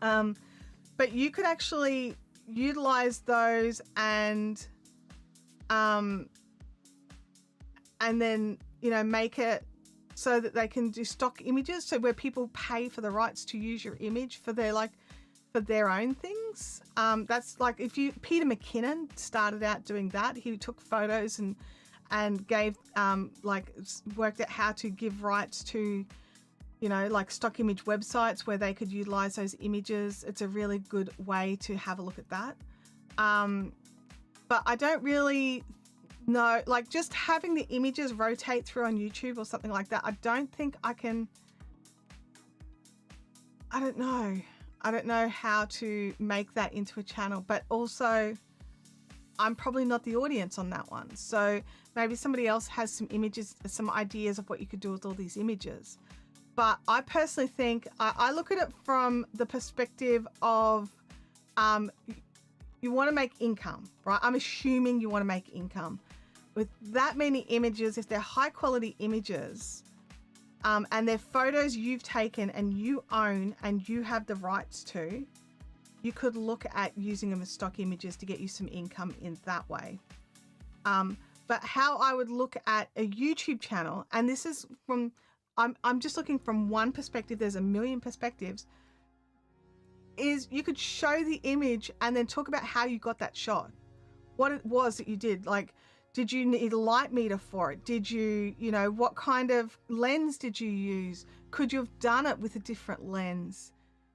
[SPEAKER 1] but you could actually utilize those and then, make it so that they can do stock images. So where people pay for the rights to use your image for their own things. That's like Peter McKinnon started out doing that. He took photos and gave, worked out how to give rights to, like stock image websites where they could utilize those images. It's a really good way to have a look at that. But I don't really know, like just having the images rotate through on YouTube or something like that. I don't think I can, I don't know how to make that into a channel, but also I'm probably not the audience on that one. So maybe somebody else has some images, some ideas of what you could do with all these images. But I personally think I look at it from the perspective of you want to make income, right? I'm assuming you want to make income. With that many images, if they're high quality images, and they're photos you've taken and you own and you have the rights to, you could look at using them as stock images to get you some income in that way. But how I would look at a YouTube channel, and this is from, I'm just looking from one perspective, there's a million perspectives, is you could show the image and then talk about how you got that shot. What it was that you did. Like, did you need a light meter for it? Did you, what kind of lens did you use? Could you have done it with a different lens?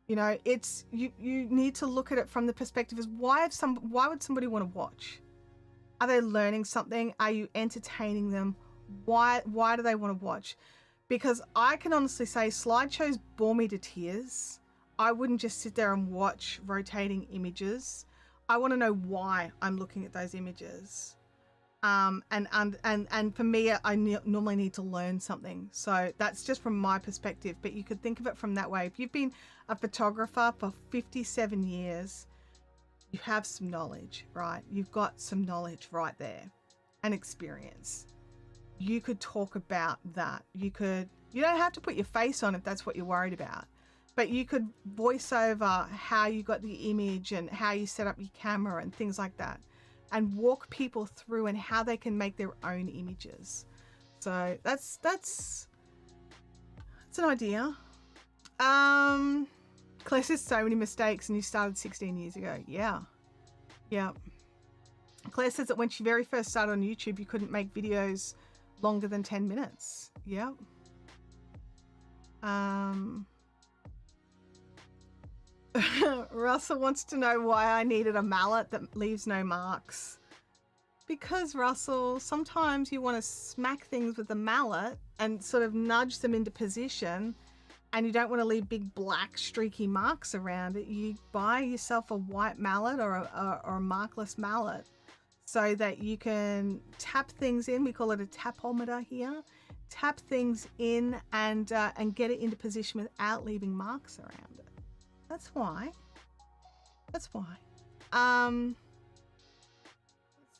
[SPEAKER 1] You know, it's you need to look at it from the perspective is why would somebody want to watch? Are they learning something? Are you entertaining them? Why do they want to watch? Because I can honestly say slideshows bore me to tears. I wouldn't just sit there and watch rotating images. I want to know why I'm looking at those images. And for me, I normally need to learn something. So that's just from my perspective, but you could think of it from that way. If you've been a photographer for 57 years, you have some knowledge, right? You've got some knowledge right there and experience. You could talk about that. You don't have to put your face on if that's what you're worried about, but you could voice over how you got the image and how you set up your camera and things like that, and walk people through and how they can make their own images. So that's an idea. Claire says so many mistakes and you started 16 years ago. Yeah. Claire says that when she very first started on YouTube, you couldn't make videos longer than 10 minutes. Yeah. Russell wants to know why I needed a mallet that leaves no marks. Because, Russell, sometimes you want to smack things with a mallet and sort of nudge them into position, and you don't want to leave big black streaky marks around it. You buy yourself a white mallet or a markless mallet so that you can tap things in. We call it a tapometer here. Tap things in and get it into position without leaving marks around it. That's why. Let's have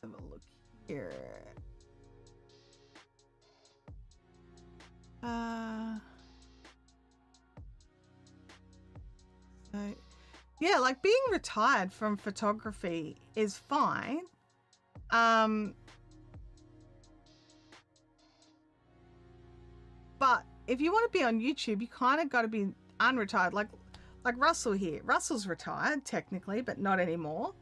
[SPEAKER 1] a look here. So yeah, like being retired from photography is fine. But if you want to be on YouTube, you kind of got to be unretired. Like Russell here. Russell's retired technically, but not anymore.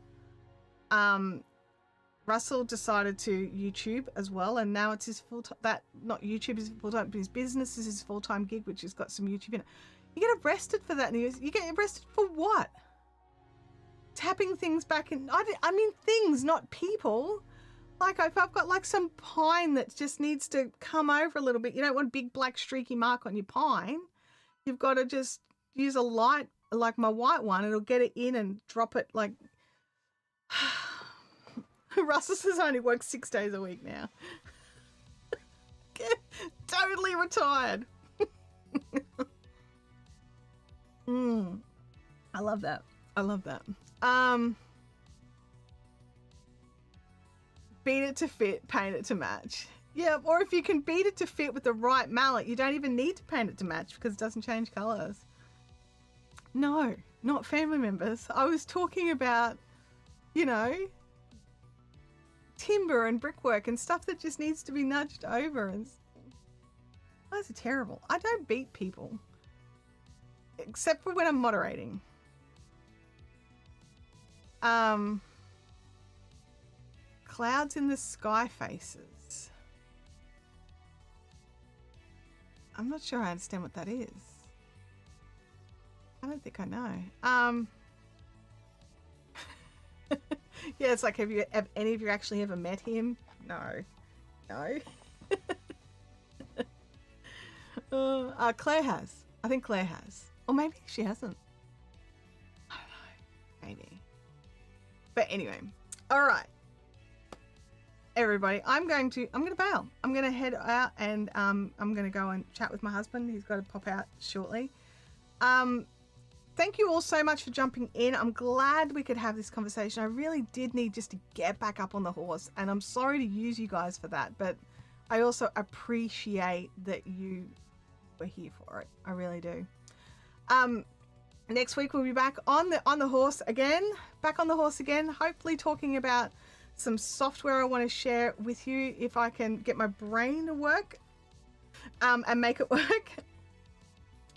[SPEAKER 1] Russell decided to YouTube as well, and now it's his full-time. Not YouTube is full-time, but his business is his full-time gig, which has got some YouTube in it. You get arrested for that, and you get arrested for what? Tapping things back in. I mean things, not people. Like if I've got like some pine that just needs to come over a little bit, you don't want a big black streaky mark on your pine. You've got to just use a light like my white one. It'll get it in and drop it like. Russell says I only work 6 days a week now. Totally retired. I love that. Beat it to fit, paint it to match. Yeah, or if you can beat it to fit with the right mallet, you don't even need to paint it to match because it doesn't change colors. No, not family members. I was talking about, timber and brickwork and stuff that just needs to be nudged over. And those are terrible. I don't beat people. Except for when I'm moderating. Clouds in the sky faces. I'm not sure I understand what that is. I don't think I know. Yeah, it's like, have any of you actually ever met him? No. Claire has. I think Claire has. Or maybe she hasn't. I don't know. Maybe. But anyway. All right. Everybody, I'm going to bail. I'm going to head out and I'm going to go and chat with my husband. He's got to pop out shortly. Thank you all so much for jumping in. I'm glad we could have this conversation. I really did need just to get back up on the horse, and I'm sorry to use you guys for that, but I also appreciate that you were here for it. I really do. Next week we'll be back on the horse again. Back on the horse again, hopefully talking about some software I want to share with you if I can get my brain to work and make it work.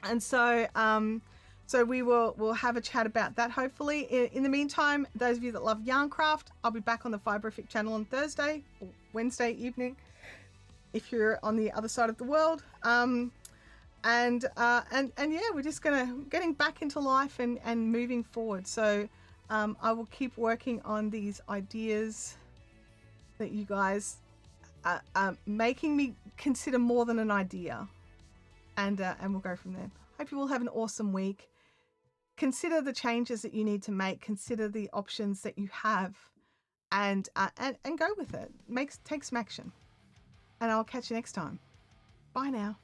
[SPEAKER 1] And so we'll have a chat about that hopefully. In the meantime, those of you that love Yarncraft, I'll be back on the Fiberific channel on Thursday or Wednesday evening if you're on the other side of the world. And yeah, we're just getting back into life and moving forward. So I will keep working on these ideas that you guys are making me consider more than an idea, and we'll go from there. Hope you all have an awesome week. Consider the changes that you need to make. Consider the options that you have, and go with it. Take some action. And I'll catch you next time. Bye now.